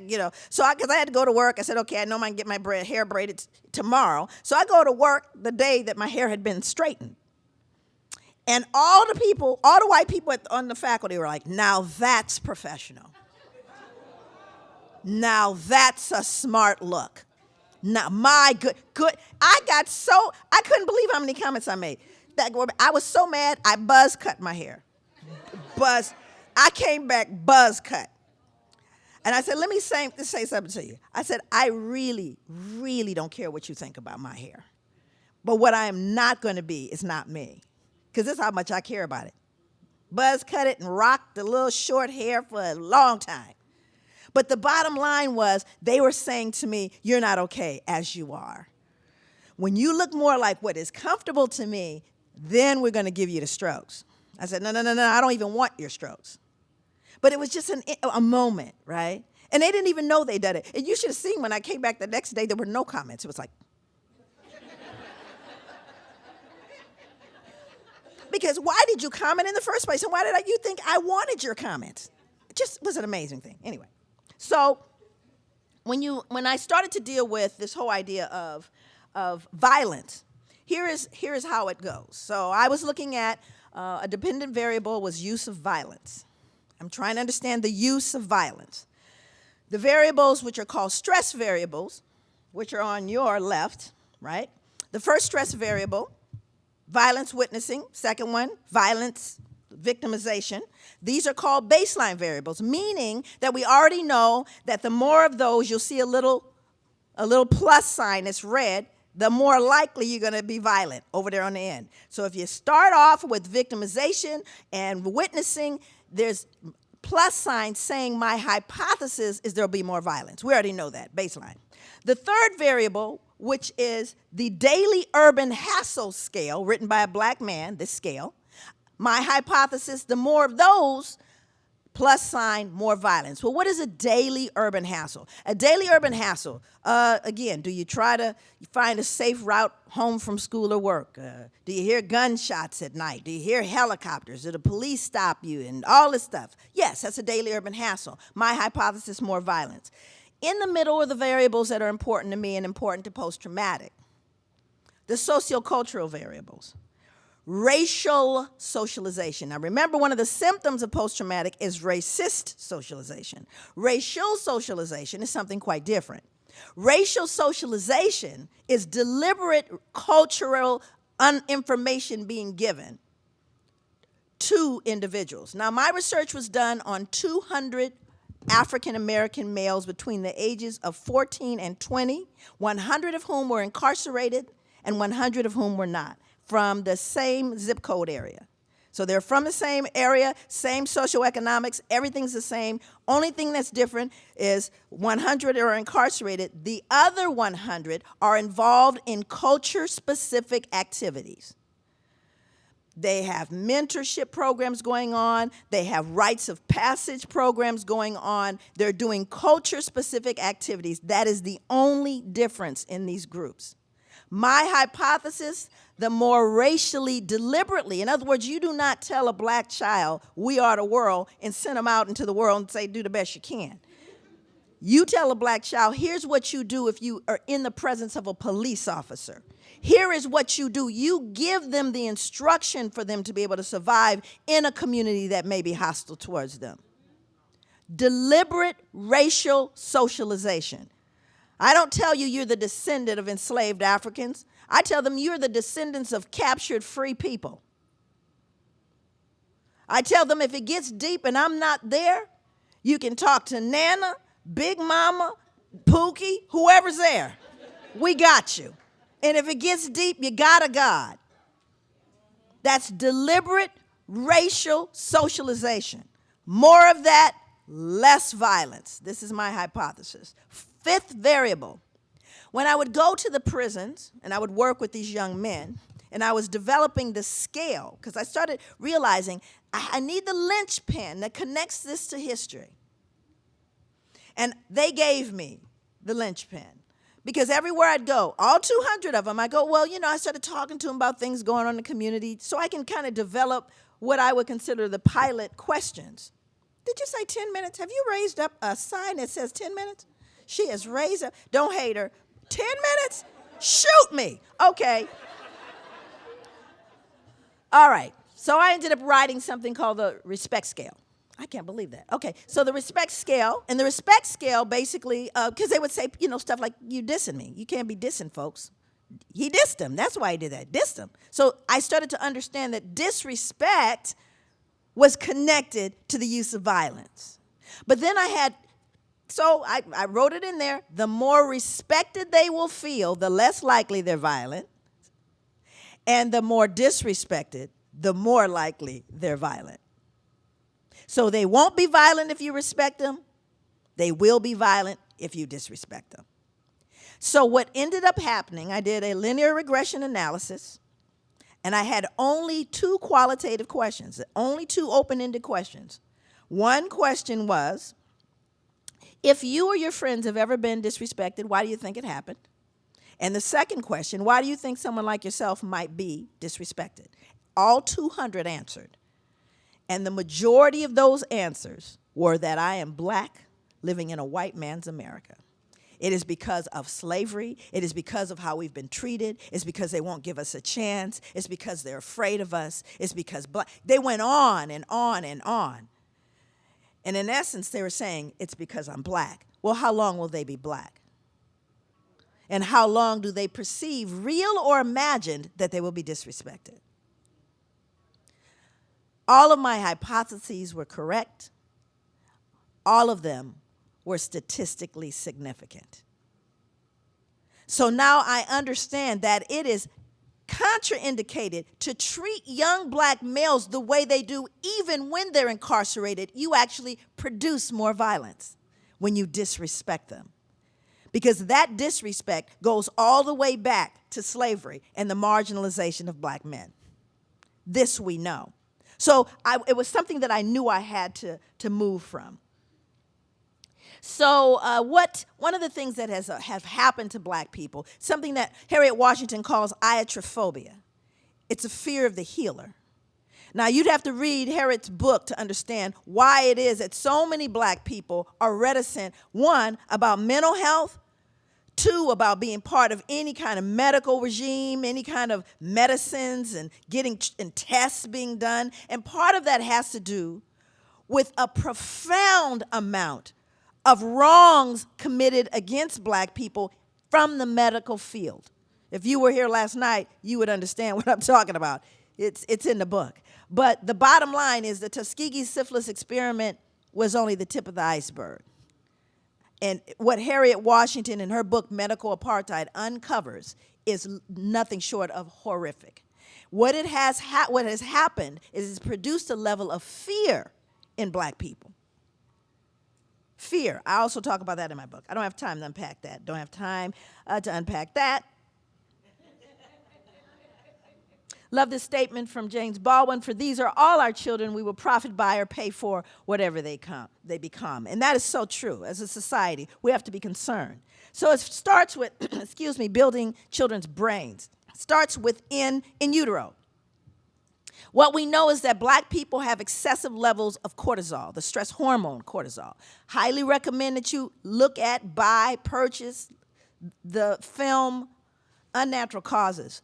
So because I had to go to work, I said, okay, I know I can get my hair braided tomorrow. So I go to work the day that my hair had been straightened. And all the white people on the faculty were like, now that's professional. Now that's a smart look. Now, my good. I couldn't believe how many comments I made. I was so mad, I buzz cut my hair. I came back buzz cut. And I said, let me say something to you. I said, I really, really don't care what you think about my hair. But what I am not going to be is not me. Because this is how much I care about it. Buzz cut it and rocked the little short hair for a long time. But the bottom line was, they were saying to me, you're not okay as you are. When you look more like what is comfortable to me, then we're going to give you the strokes. I said, no, I don't even want your strokes. But it was just a moment, right? And they didn't even know they did it. And you should have seen when I came back the next day, there were no comments. It was like, because why did you comment in the first place? And why did you think I wanted your comments? It just was an amazing thing. Anyway, so when I started to deal with this whole idea of violence, here is how it goes. So I was looking at a dependent variable was use of violence. I'm trying to understand the use of violence. The variables, which are called stress variables, which are on your left, right? The first stress variable, violence witnessing. Second one, violence victimization. These are called baseline variables, meaning that we already know that the more of those, you'll see a little plus sign that's red, the more likely you're going to be violent over there on the end. So if you start off with victimization and witnessing, there's plus signs saying my hypothesis is there'll be more violence. We already know that, baseline. The third variable, which is the daily urban hassle scale, written by a black man, this scale. My hypothesis, the more of those, + more violence. Well, what is a daily urban hassle? A daily urban hassle, again, do you try to find a safe route home from school or work? Do you hear gunshots at night? Do you hear helicopters? Do the police stop you and all this stuff? Yes, that's a daily urban hassle. My hypothesis, more violence. In the middle are the variables that are important to me and important to post-traumatic. The sociocultural variables. Racial socialization. Now remember, one of the symptoms of post-traumatic is racist socialization. Racial socialization is something quite different. Racial socialization is deliberate cultural information being given to individuals. Now my research was done on 200 African American males between the ages of 14 and 20, 100 of whom were incarcerated and 100 of whom were not, from the same zip code area. So they're from the same area, same socioeconomics, everything's the same. Only thing that's different is 100 are incarcerated. The other 100 are involved in culture-specific activities. They have mentorship programs going on. They have rites of passage programs going on. They're doing culture-specific activities. That is the only difference in these groups. My hypothesis, the more racially deliberately, in other words, you do not tell a black child, we are the world, and send them out into the world and say, do the best you can. You tell a black child, here's what you do if you are in the presence of a police officer. Here is what you do. You give them the instruction for them to be able to survive in a community that may be hostile towards them. Deliberate racial socialization. I don't tell you you're the descendant of enslaved Africans. I tell them you're the descendants of captured free people. I tell them if it gets deep and I'm not there, you can talk to Nana, Big Mama, Pookie, whoever's there. We got you. And if it gets deep, you got a God. That's deliberate racial socialization. More of that, less violence. This is my hypothesis. Fifth variable, when I would go to the prisons and I would work with these young men, and I was developing the scale, because I started realizing I need the linchpin that connects this to history. And they gave me the linchpin. Because everywhere I'd go, all 200 of them, I go, well, you know, I started talking to them about things going on in the community so I can kind of develop what I would consider the pilot questions. Did you say 10 minutes? Have you raised up a sign that says 10 minutes? She has raised up. Don't hate her. 10 minutes? Shoot me. Okay. All right. So I ended up writing something called the respect scale. I can't believe that. Okay, so the respect scale, and the respect scale basically, because they would say, you know, stuff like, you dissing me. You can't be dissing folks. He dissed him. That's why he did that, dissed him. So I started to understand that disrespect was connected to the use of violence. But then I wrote it in there, the more respected they will feel, the less likely they're violent, and the more disrespected, the more likely they're violent. So they won't be violent if you respect them. They will be violent if you disrespect them. So what ended up happening, I did a linear regression analysis, and I had only 2 qualitative questions, only 2 open-ended questions. One question was, if you or your friends have ever been disrespected, why do you think it happened? And the second question, why do you think someone like yourself might be disrespected? All 200 answered. And the majority of those answers were that I am black living in a white man's America. It is because of slavery. It is because of how we've been treated. It's because they won't give us a chance. It's because they're afraid of us. It's because they went on and on and on. And in essence, they were saying, it's because I'm black. Well, how long will they be black? And how long do they perceive, real or imagined, that they will be disrespected? All of my hypotheses were correct. All of them were statistically significant. So now I understand that it is contraindicated to treat young black males the way they do even when they're incarcerated. You actually produce more violence when you disrespect them. Because that disrespect goes all the way back to slavery and the marginalization of black men. This we know. So it was something that I knew I had to move from. So one of the things that have happened to black people, something that Harriet Washington calls iatrophobia. It's a fear of the healer. Now, you'd have to read Harriet's book to understand why it is that so many black people are reticent, one, about mental health, two, about being part of any kind of medical regime, any kind of medicines and and tests being done. And part of that has to do with a profound amount of wrongs committed against black people from the medical field. If you were here last night, you would understand what I'm talking about. It's in the book. But the bottom line is the Tuskegee syphilis experiment was only the tip of the iceberg. And what Harriet Washington in her book, Medical Apartheid, uncovers is nothing short of horrific. What has happened is it's produced a level of fear in black people. Fear. I also talk about that in my book. I don't have time to unpack that. Don't have time to unpack that. Love this statement from James Baldwin, for these are all our children we will profit by or pay for whatever they become. And that is so true. As a society, we have to be concerned. So it starts with, building children's brains. It starts within in utero. What we know is that black people have excessive levels of cortisol, the stress hormone cortisol. Highly recommend that you look at, buy, purchase the film Unnatural Causes.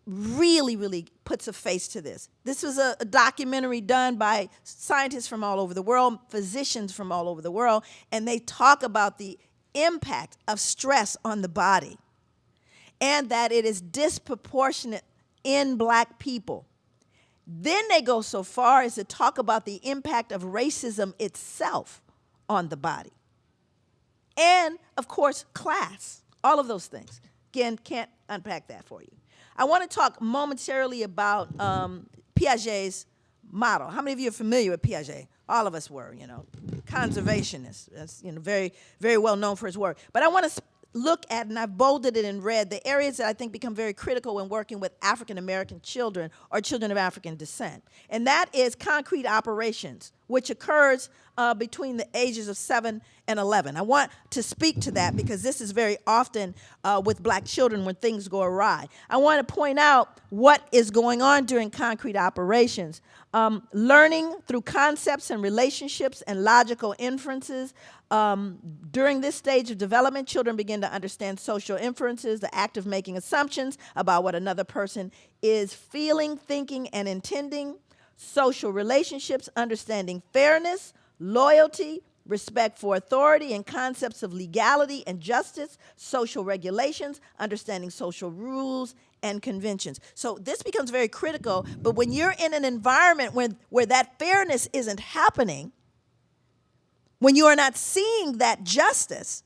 Really, really puts a face to this. This was a documentary done by scientists from all over the world, physicians from all over the world, and they talk about the impact of stress on the body and that it is disproportionate in black people. Then they go so far as to talk about the impact of racism itself on the body. And, of course, class, all of those things. Again, can't unpack that for you. I want to talk momentarily about Piaget's model. How many of you are familiar with Piaget? All of us were, conservationist. That's, very, very well known for his work. But I want to look at, and I've bolded it in red, the areas that I think become very critical when working with African-American children or children of African descent. And that is concrete operations, which occurs between the ages of 7 and 11. I want to speak to that because this is very often with black children when things go awry. I want to point out what is going on during concrete operations. Learning through concepts and relationships and logical inferences. During this stage of development, children begin to understand social inferences, the act of making assumptions about what another person is feeling, thinking, and intending. Social relationships, understanding fairness, loyalty, respect for authority, and concepts of legality and justice. Social regulations, understanding social rules and conventions. So this becomes very critical, but when you're in an environment where that fairness isn't happening, when you are not seeing that justice,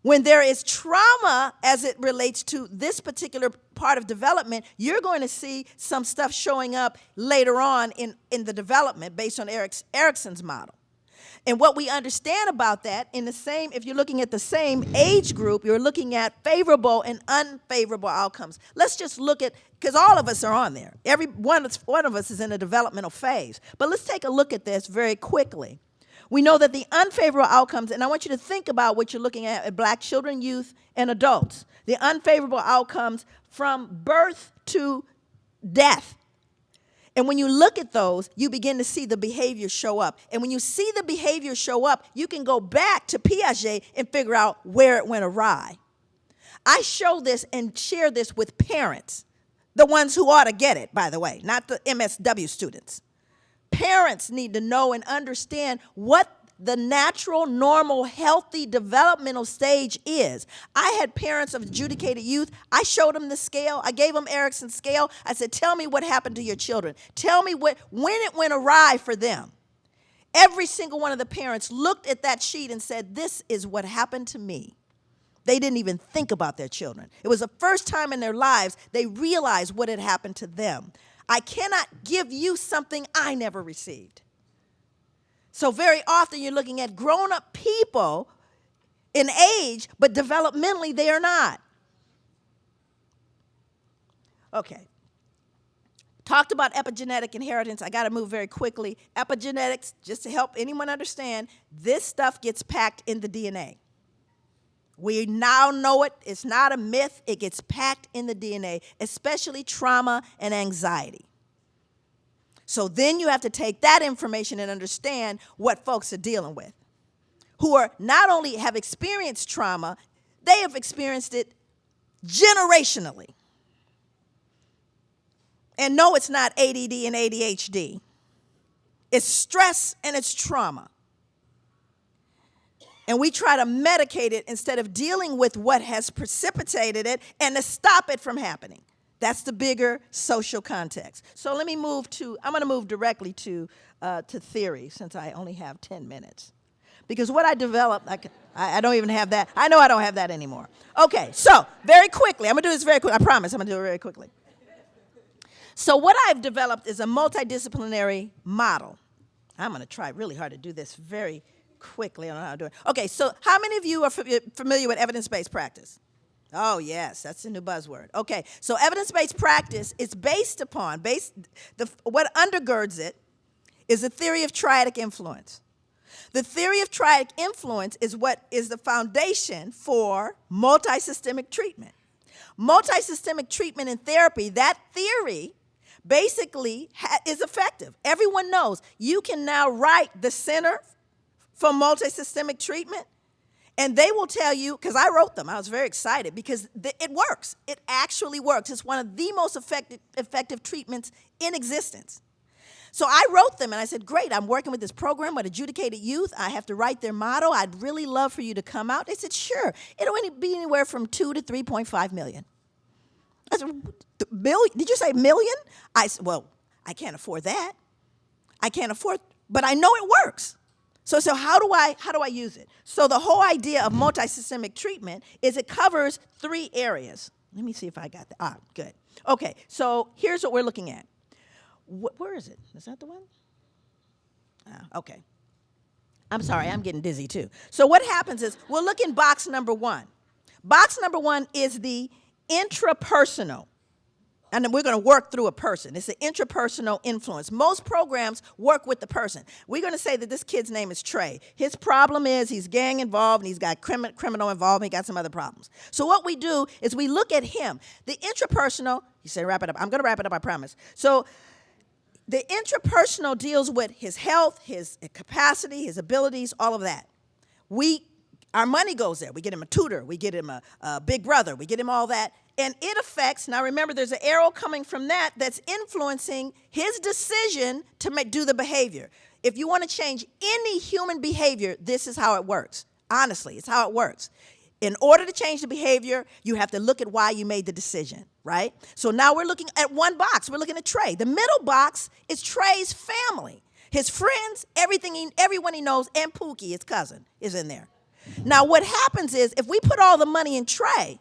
when there is trauma as it relates to this particular part of development, you're going to see some stuff showing up later on in the development based on Erickson's model. And what we understand about that, if you're looking at the same age group, you're looking at favorable and unfavorable outcomes. Let's just look at, because all of us are on there. Every one of us is in a developmental phase. But let's take a look at this very quickly. We know that the unfavorable outcomes, and I want you to think about what you're looking at black children, youth, and adults. The unfavorable outcomes from birth to death. And when you look at those, you begin to see the behavior show up. And when you see the behavior show up, you can go back to Piaget and figure out where it went awry. I show this and share this with parents, the ones who ought to get it, by the way, not the MSW students. Parents need to know and understand what the natural, normal, healthy developmental stage is. I had parents of adjudicated youth. I showed them the scale. I gave them Erickson's scale. I said, tell me what happened to your children. Tell me when it went awry for them. Every single one of the parents looked at that sheet and said, this is what happened to me. They didn't even think about their children. It was the first time in their lives they realized what had happened to them. I cannot give you something I never received. So very often you're looking at grown-up people in age, but developmentally they are not. Okay. Talked about epigenetic inheritance. I got to move very quickly. Epigenetics, just to help anyone understand, this stuff gets packed in the DNA. We now know it. It's not a myth. It gets packed in the DNA, especially trauma and anxiety. So then you have to take that information and understand what folks are dealing with, who are not only have experienced trauma, they have experienced it generationally. And no, it's not ADD and ADHD. It's stress and it's trauma. And we try to medicate it instead of dealing with what has precipitated it and to stop it from happening. That's the bigger social context. So let me move to, I'm going to move directly to theory since I only have 10 minutes. Because what I developed, I don't even have that. I know I don't have that anymore. Okay, so very quickly, I'm going to do this very quick. I promise I'm going to do it very quickly. So what I've developed is a multidisciplinary model. I'm going to try really hard to do this very quickly. I don't know how to do it. Okay, so how many of you are familiar with evidence-based practice? Oh, yes, that's a new buzzword. Okay, so evidence-based practice is based upon, what undergirds it is the theory of triadic influence. The theory of triadic influence is what is the foundation for multisystemic treatment. Multisystemic treatment and therapy, that theory basically is effective. Everyone knows you can now write the Center for Multisystemic Treatment, and they will tell you, because I wrote them, I was very excited, because it works. It actually works. It's one of the most effective treatments in existence. So I wrote them, and I said, great, I'm working with this program with adjudicated youth. I have to write their motto. I'd really love for you to come out. They said, sure. It'll be anywhere from 2 to 3.5 million. I said, million? Did you say million? I said, well, I can't afford that. I can't afford, but I know it works. So how do I use it? So the whole idea of multisystemic treatment is it covers 3 areas. Let me see if I got that. Good. Okay, so here's what we're looking at. Where is it? Is that the one? Okay. I'm sorry, I'm getting dizzy too. So what happens is we'll look in box number 1. Box number 1 is the intrapersonal. And then we're going to work through a person. It's an intrapersonal influence. Most programs work with the person. We're going to say that this kid's name is Trey. His problem is he's gang involved and he's got criminal involvement. He got some other problems. So what we do is we look at him. The intrapersonal, you say wrap it up. I'm going to wrap it up, I promise. So the intrapersonal deals with his health, his capacity, his abilities, all of that. Our money goes there. We get him a tutor. We get him a big brother. We get him all that. And it affects, now remember, there's an arrow coming from that's influencing his decision to do the behavior. If you want to change any human behavior, this is how it works. Honestly, it's how it works. In order to change the behavior, you have to look at why you made the decision, right? So now we're looking at one box. We're looking at Trey. The middle box is Trey's family. His friends, everyone he knows, and Pookie, his cousin, is in there. Now what happens is if we put all the money in Trey,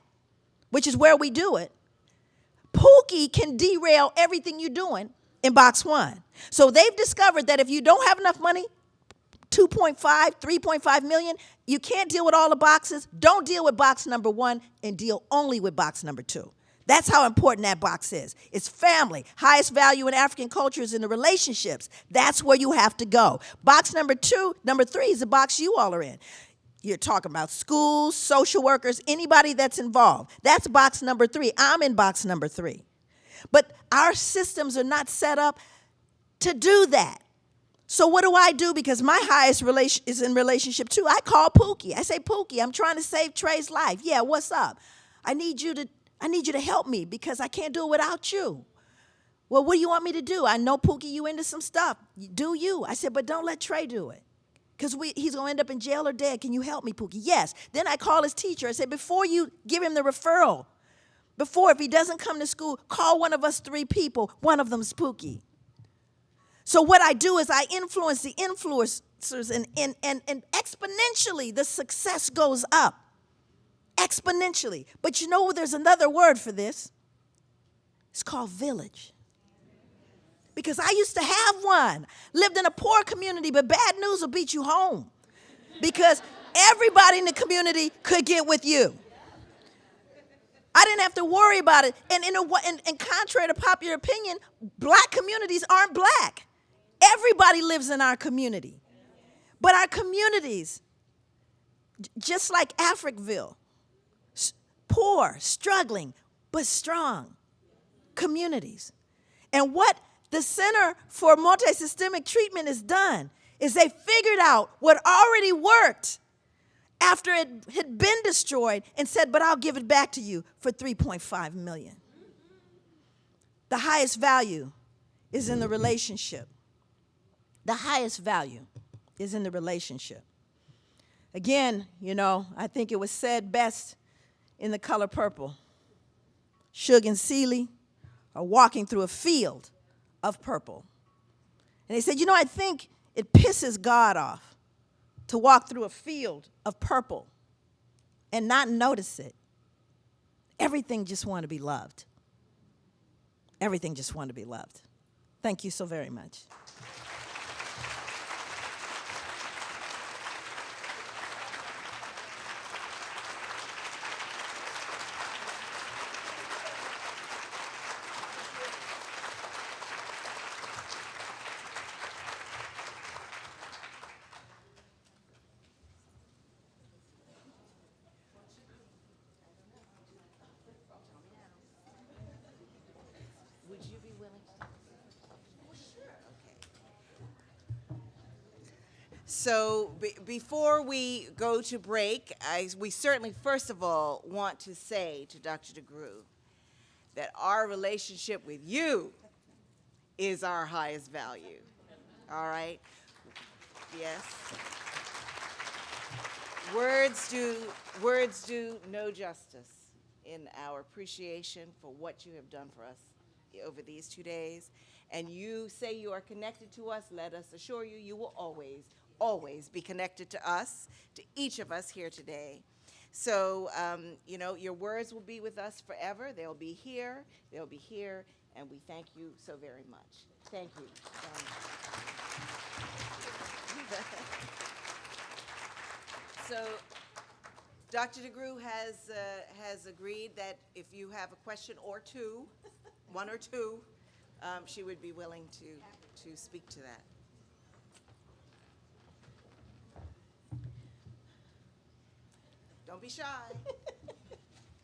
which is where we do it, Pookie can derail everything you're doing in box 1. So they've discovered that if you don't have enough money, 2.5, 3.5 million, you can't deal with all the boxes. Don't deal with box number 1 and deal only with box number 2. That's how important that box is. It's family. Highest value in African culture is in the relationships. That's where you have to go. Box number 3 is the box you all are in. You're talking about schools, social workers, anybody that's involved. That's box number 3. I'm in box number 3. But our systems are not set up to do that. So what do I do? Because my highest relation is in relationship 2. I call Pookie. I say, Pookie, I'm trying to save Trey's life. Yeah, what's up? I need you to help me because I can't do it without you. Well, what do you want me to do? I know, Pookie, you into some stuff. Do you? I said, but don't let Trey do it. Because he's going to end up in jail or dead. Can you help me, Pookie? Yes. Then I call his teacher. I say, before you give him the referral, if he doesn't come to school, call one of us 3 people. One of them's Pookie. So what I do is I influence the influencers, and exponentially the success goes up. Exponentially. But you know, there's another word for this. It's called village. Because I used to have one. Lived in a poor community, but bad news will beat you home. Because everybody in the community could get with you. I didn't have to worry about it. And and contrary to popular opinion, black communities aren't black. Everybody lives in our community. But our communities, just like Africville, poor, struggling, but strong communities. And what the Center for Multisystemic Treatment has done is they figured out what already worked after it had been destroyed and said, but I'll give it back to you for $3.5 million. The highest value is in the relationship. The highest value is in the relationship. Again, I think it was said best in The Color Purple. Suge and Celie are walking through a field of purple. And they said, I think it pisses God off to walk through a field of purple and not notice it. Everything just want to be loved. Everything just want to be loved. Thank you so very much. So before we go to break, we certainly, first of all, want to say to Dr. DeGruy that our relationship with you is our highest value. All right? Yes. Words do no justice in our appreciation for what you have done for us over these 2 days. And you say you are connected to us. Let us assure you, you will always be connected to us, to each of us here today. So, your words will be with us forever. They'll be here, and we thank you so very much. Thank you. So, Dr. DeGruy has agreed that if you have a question or two, one or two, she would be willing to speak to that. Don't be shy.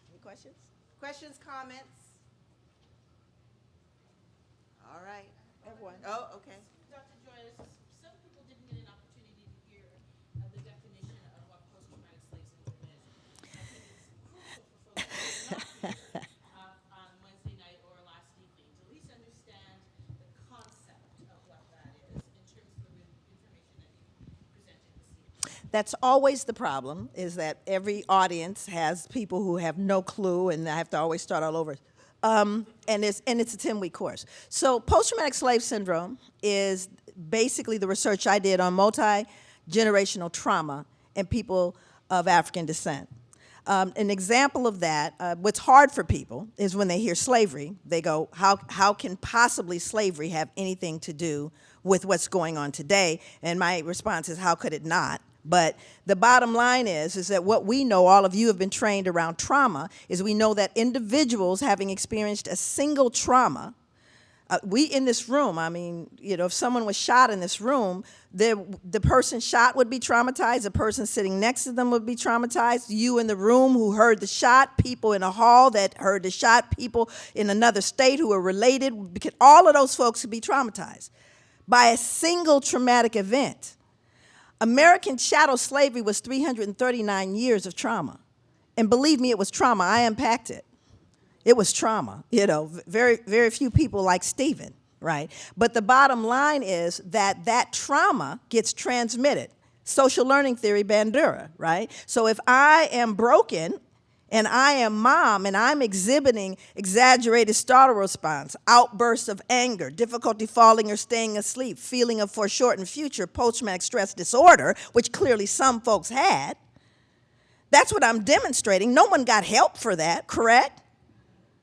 Any questions? Questions, comments? All right. Everyone. Oh, okay. Dr. Joyce, some people didn't get an opportunity to hear the definition of what post-traumatic slave syndrome is. I think it's crucial for folks who were not here on Wednesday night or last evening to at least understand the concept of what that is in terms of the information that you presented this evening. That's always the problem, is that every audience has people who have no clue, and I have to always start all over. And it's a 10-week course. So post-traumatic slave syndrome is basically the research I did on multi-generational trauma and people of African descent. An example of that, what's hard for people is when they hear slavery, they go, how can possibly slavery have anything to do with what's going on today? And my response is, how could it not? But the bottom line is that what we know, all of you have been trained around trauma, is we know that individuals having experienced a single trauma, we in this room, if someone was shot in this room, the person shot would be traumatized, the person sitting next to them would be traumatized, you in the room who heard the shot, people in a hall that heard the shot, people in another state who were related, all of those folks could be traumatized by a single traumatic event. American chattel slavery was 339 years of trauma. And believe me, it was trauma. I unpacked it. It was trauma. Very, very few people like Stephen, right? But the bottom line is that trauma gets transmitted. Social learning theory, Bandura, right? So if I am broken and I am mom and I'm exhibiting exaggerated startle response, outbursts of anger, difficulty falling or staying asleep, feeling of foreshortened future, post-traumatic stress disorder, which clearly some folks had, that's what I'm demonstrating. No one got help for that, correct?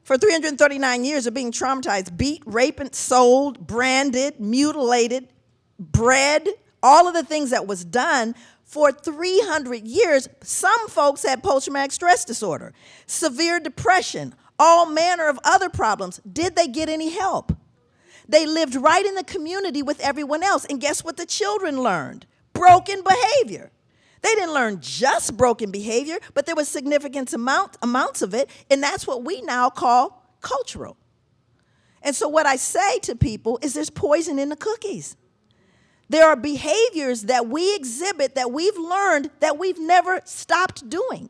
For 339 years of being traumatized, beat, raped, sold, branded, mutilated, bred, all of the things that was done For 300 years, some folks had post-traumatic stress disorder, severe depression, all manner of other problems. Did they get any help? They lived right in the community with everyone else. And guess what the children learned? Broken behavior. They didn't learn just broken behavior, but there was significant amounts of it, and that's what we now call cultural. And so what I say to people is there's poison in the cookies. There are behaviors that we exhibit that we've learned that we've never stopped doing.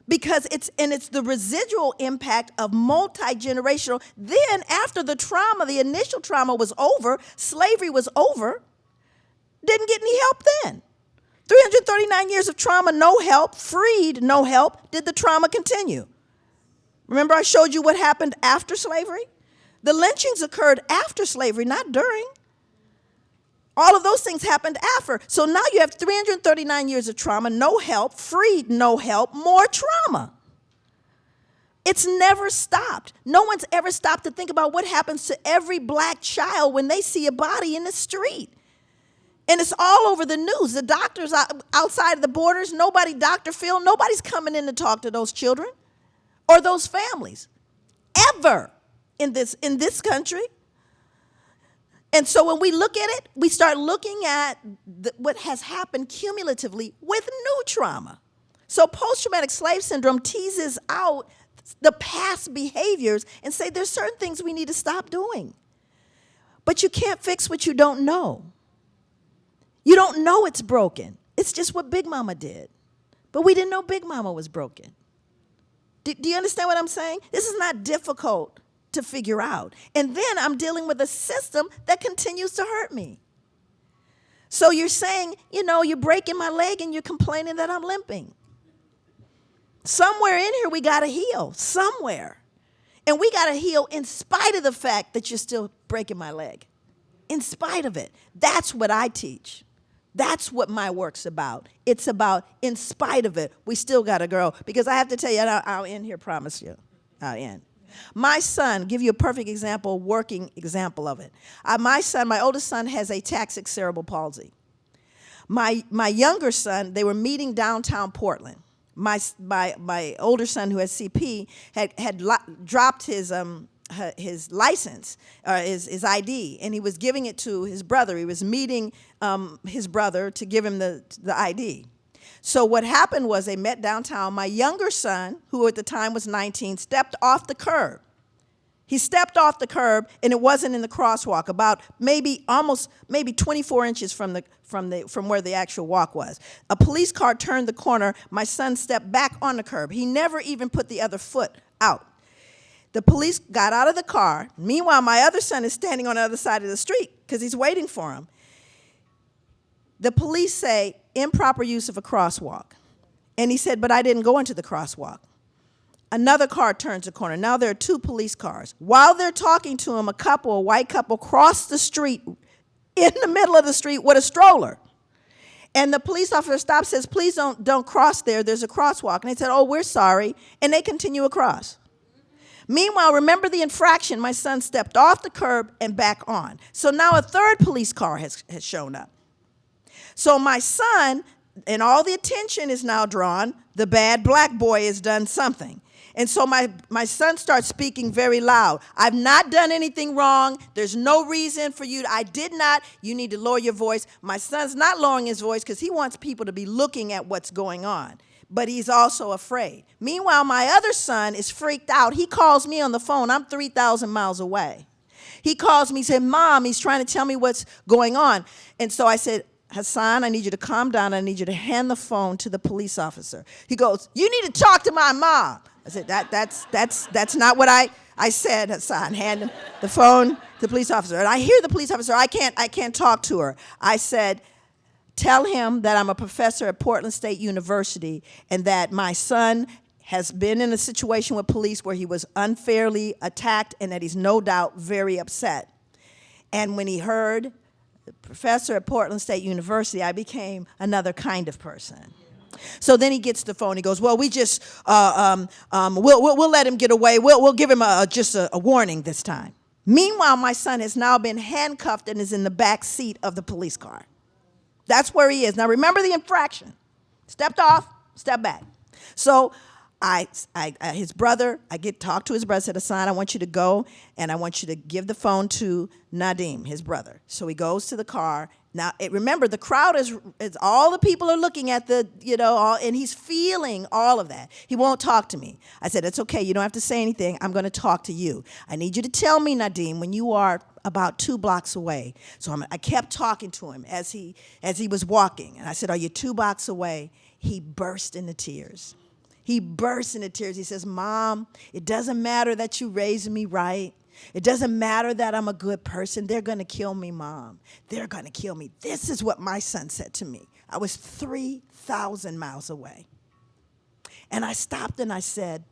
Because it's the residual impact of multi-generational. Then after the trauma, the initial trauma was over, slavery was over, didn't get any help then. 339 years of trauma, no help, freed, no help. Did the trauma continue? Remember I showed you what happened after slavery? The lynchings occurred after slavery, not during. All of those things happened after. So now you have 339 years of trauma, no help, freed, no help, more trauma. It's never stopped. No one's ever stopped to think about what happens to every black child when they see a body in the street. And it's all over the news. The doctors outside of the borders, nobody, Dr. Phil, nobody's coming in to talk to those children or those families ever in this country. And so when we look at it, we start looking at what has happened cumulatively with new trauma. So post-traumatic slave syndrome teases out the past behaviors and say there's certain things we need to stop doing. But you can't fix what you don't know. You don't know it's broken. It's just what Big Mama did. But we didn't know Big Mama was broken. Do you understand what I'm saying? This is not difficult to figure out. And then I'm dealing with a system that continues to hurt me. So you're saying, you're breaking my leg and you're complaining that I'm limping. Somewhere in here we got to heal, somewhere. And we got to heal in spite of the fact that you're still breaking my leg. In spite of it. That's what I teach. That's what my work's about. It's about, in spite of it, we still got to grow. Because I have to tell you, and I'll end here, promise you. I'll end. My son, give you a perfect example, working example of it. My oldest son, has ataxic cerebral palsy. My younger son, they were meeting downtown Portland. My older son, who has CP, had dropped his license, his ID, and he was giving it to his brother. He was meeting his brother to give him the ID. So what happened was they met downtown. My younger son, who at the time was 19, stepped off the curb. He stepped off the curb, and it wasn't in the crosswalk, about maybe 24 inches from where the actual walk was. A police car turned the corner. My son stepped back on the curb. He never even put the other foot out. The police got out of the car. Meanwhile, my other son is standing on the other side of the street because he's waiting for him. The police say, improper use of a crosswalk. And he said, but I didn't go into the crosswalk. Another car turns the corner. Now there are two police cars. While they're talking to him, a white couple, crossed the street in the middle of the street with a stroller. And the police officer stops, says, please don't cross there. There's a crosswalk. And they said, oh, we're sorry. And they continue across. Meanwhile, remember the infraction. My son stepped off the curb and back on. So now a third police car has shown up. So my son, and all the attention is now drawn, the bad black boy has done something. And so my son starts speaking very loud. I've not done anything wrong. There's no reason for you. I did not. You need to lower your voice. My son's not lowering his voice because he wants people to be looking at what's going on. But he's also afraid. Meanwhile, my other son is freaked out. He calls me on the phone. I'm 3,000 miles away. He calls me, he said, Mom, he's trying to tell me what's going on. And so I said, Hassan, I need you to calm down. I need you to hand the phone to the police officer. He goes, you need to talk to my mom. I said, that's not what I said, Hassan. Hand him the phone to the police officer. And I hear the police officer, I can't talk to her. I said, tell him that I'm a professor at Portland State University and that my son has been in a situation with police where he was unfairly attacked and that he's no doubt very upset. And when he heard the professor at Portland State University, I became another kind of person. So then he gets the phone. He goes, well, we just, we'll let him get away. We'll give him just a warning this time. Meanwhile, my son has now been handcuffed and is in the back seat of the police car. That's where he is. Now remember the infraction. Stepped off, step back. So his brother, I talked to his brother, said, Hassan, I want you to go and I want you to give the phone to Nadim, his brother. So he goes to the car. Now, remember, the crowd is all the people are looking at and he's feeling all of that. He won't talk to me. I said, it's okay. You don't have to say anything. I'm going to talk to you. I need you to tell me, Nadim, when you are about 2 blocks away. So I kept talking to him as he was walking. And I said, are you 2 blocks away? He burst into tears. He burst into tears. He says, Mom, it doesn't matter that you raised me right. It doesn't matter that I'm a good person. They're going to kill me, Mom. They're going to kill me. This is what my son said to me. I was 3,000 miles away. And I stopped and I said,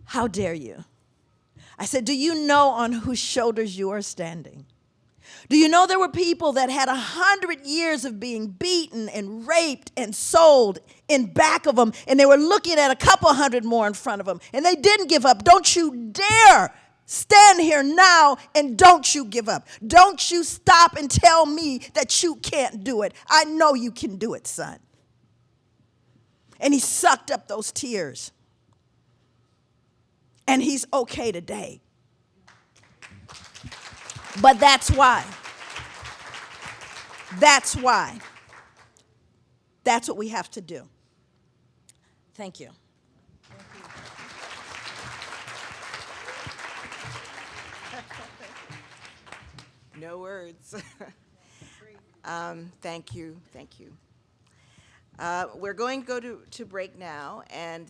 how dare you? I said, do you know on whose shoulders you are standing? Do you know there were people that had 100 years of being beaten and raped and sold in back of them, and they were looking at a couple hundred more in front of them, and they didn't give up? Don't you dare stand here now, and don't you give up. Don't you stop and tell me that you can't do it. I know you can do it, son. And he sucked up those tears. And he's okay today. But that's why. That's why. That's what we have to do. Thank you. No words. Thank you. Thank you. We're going to go to break now, and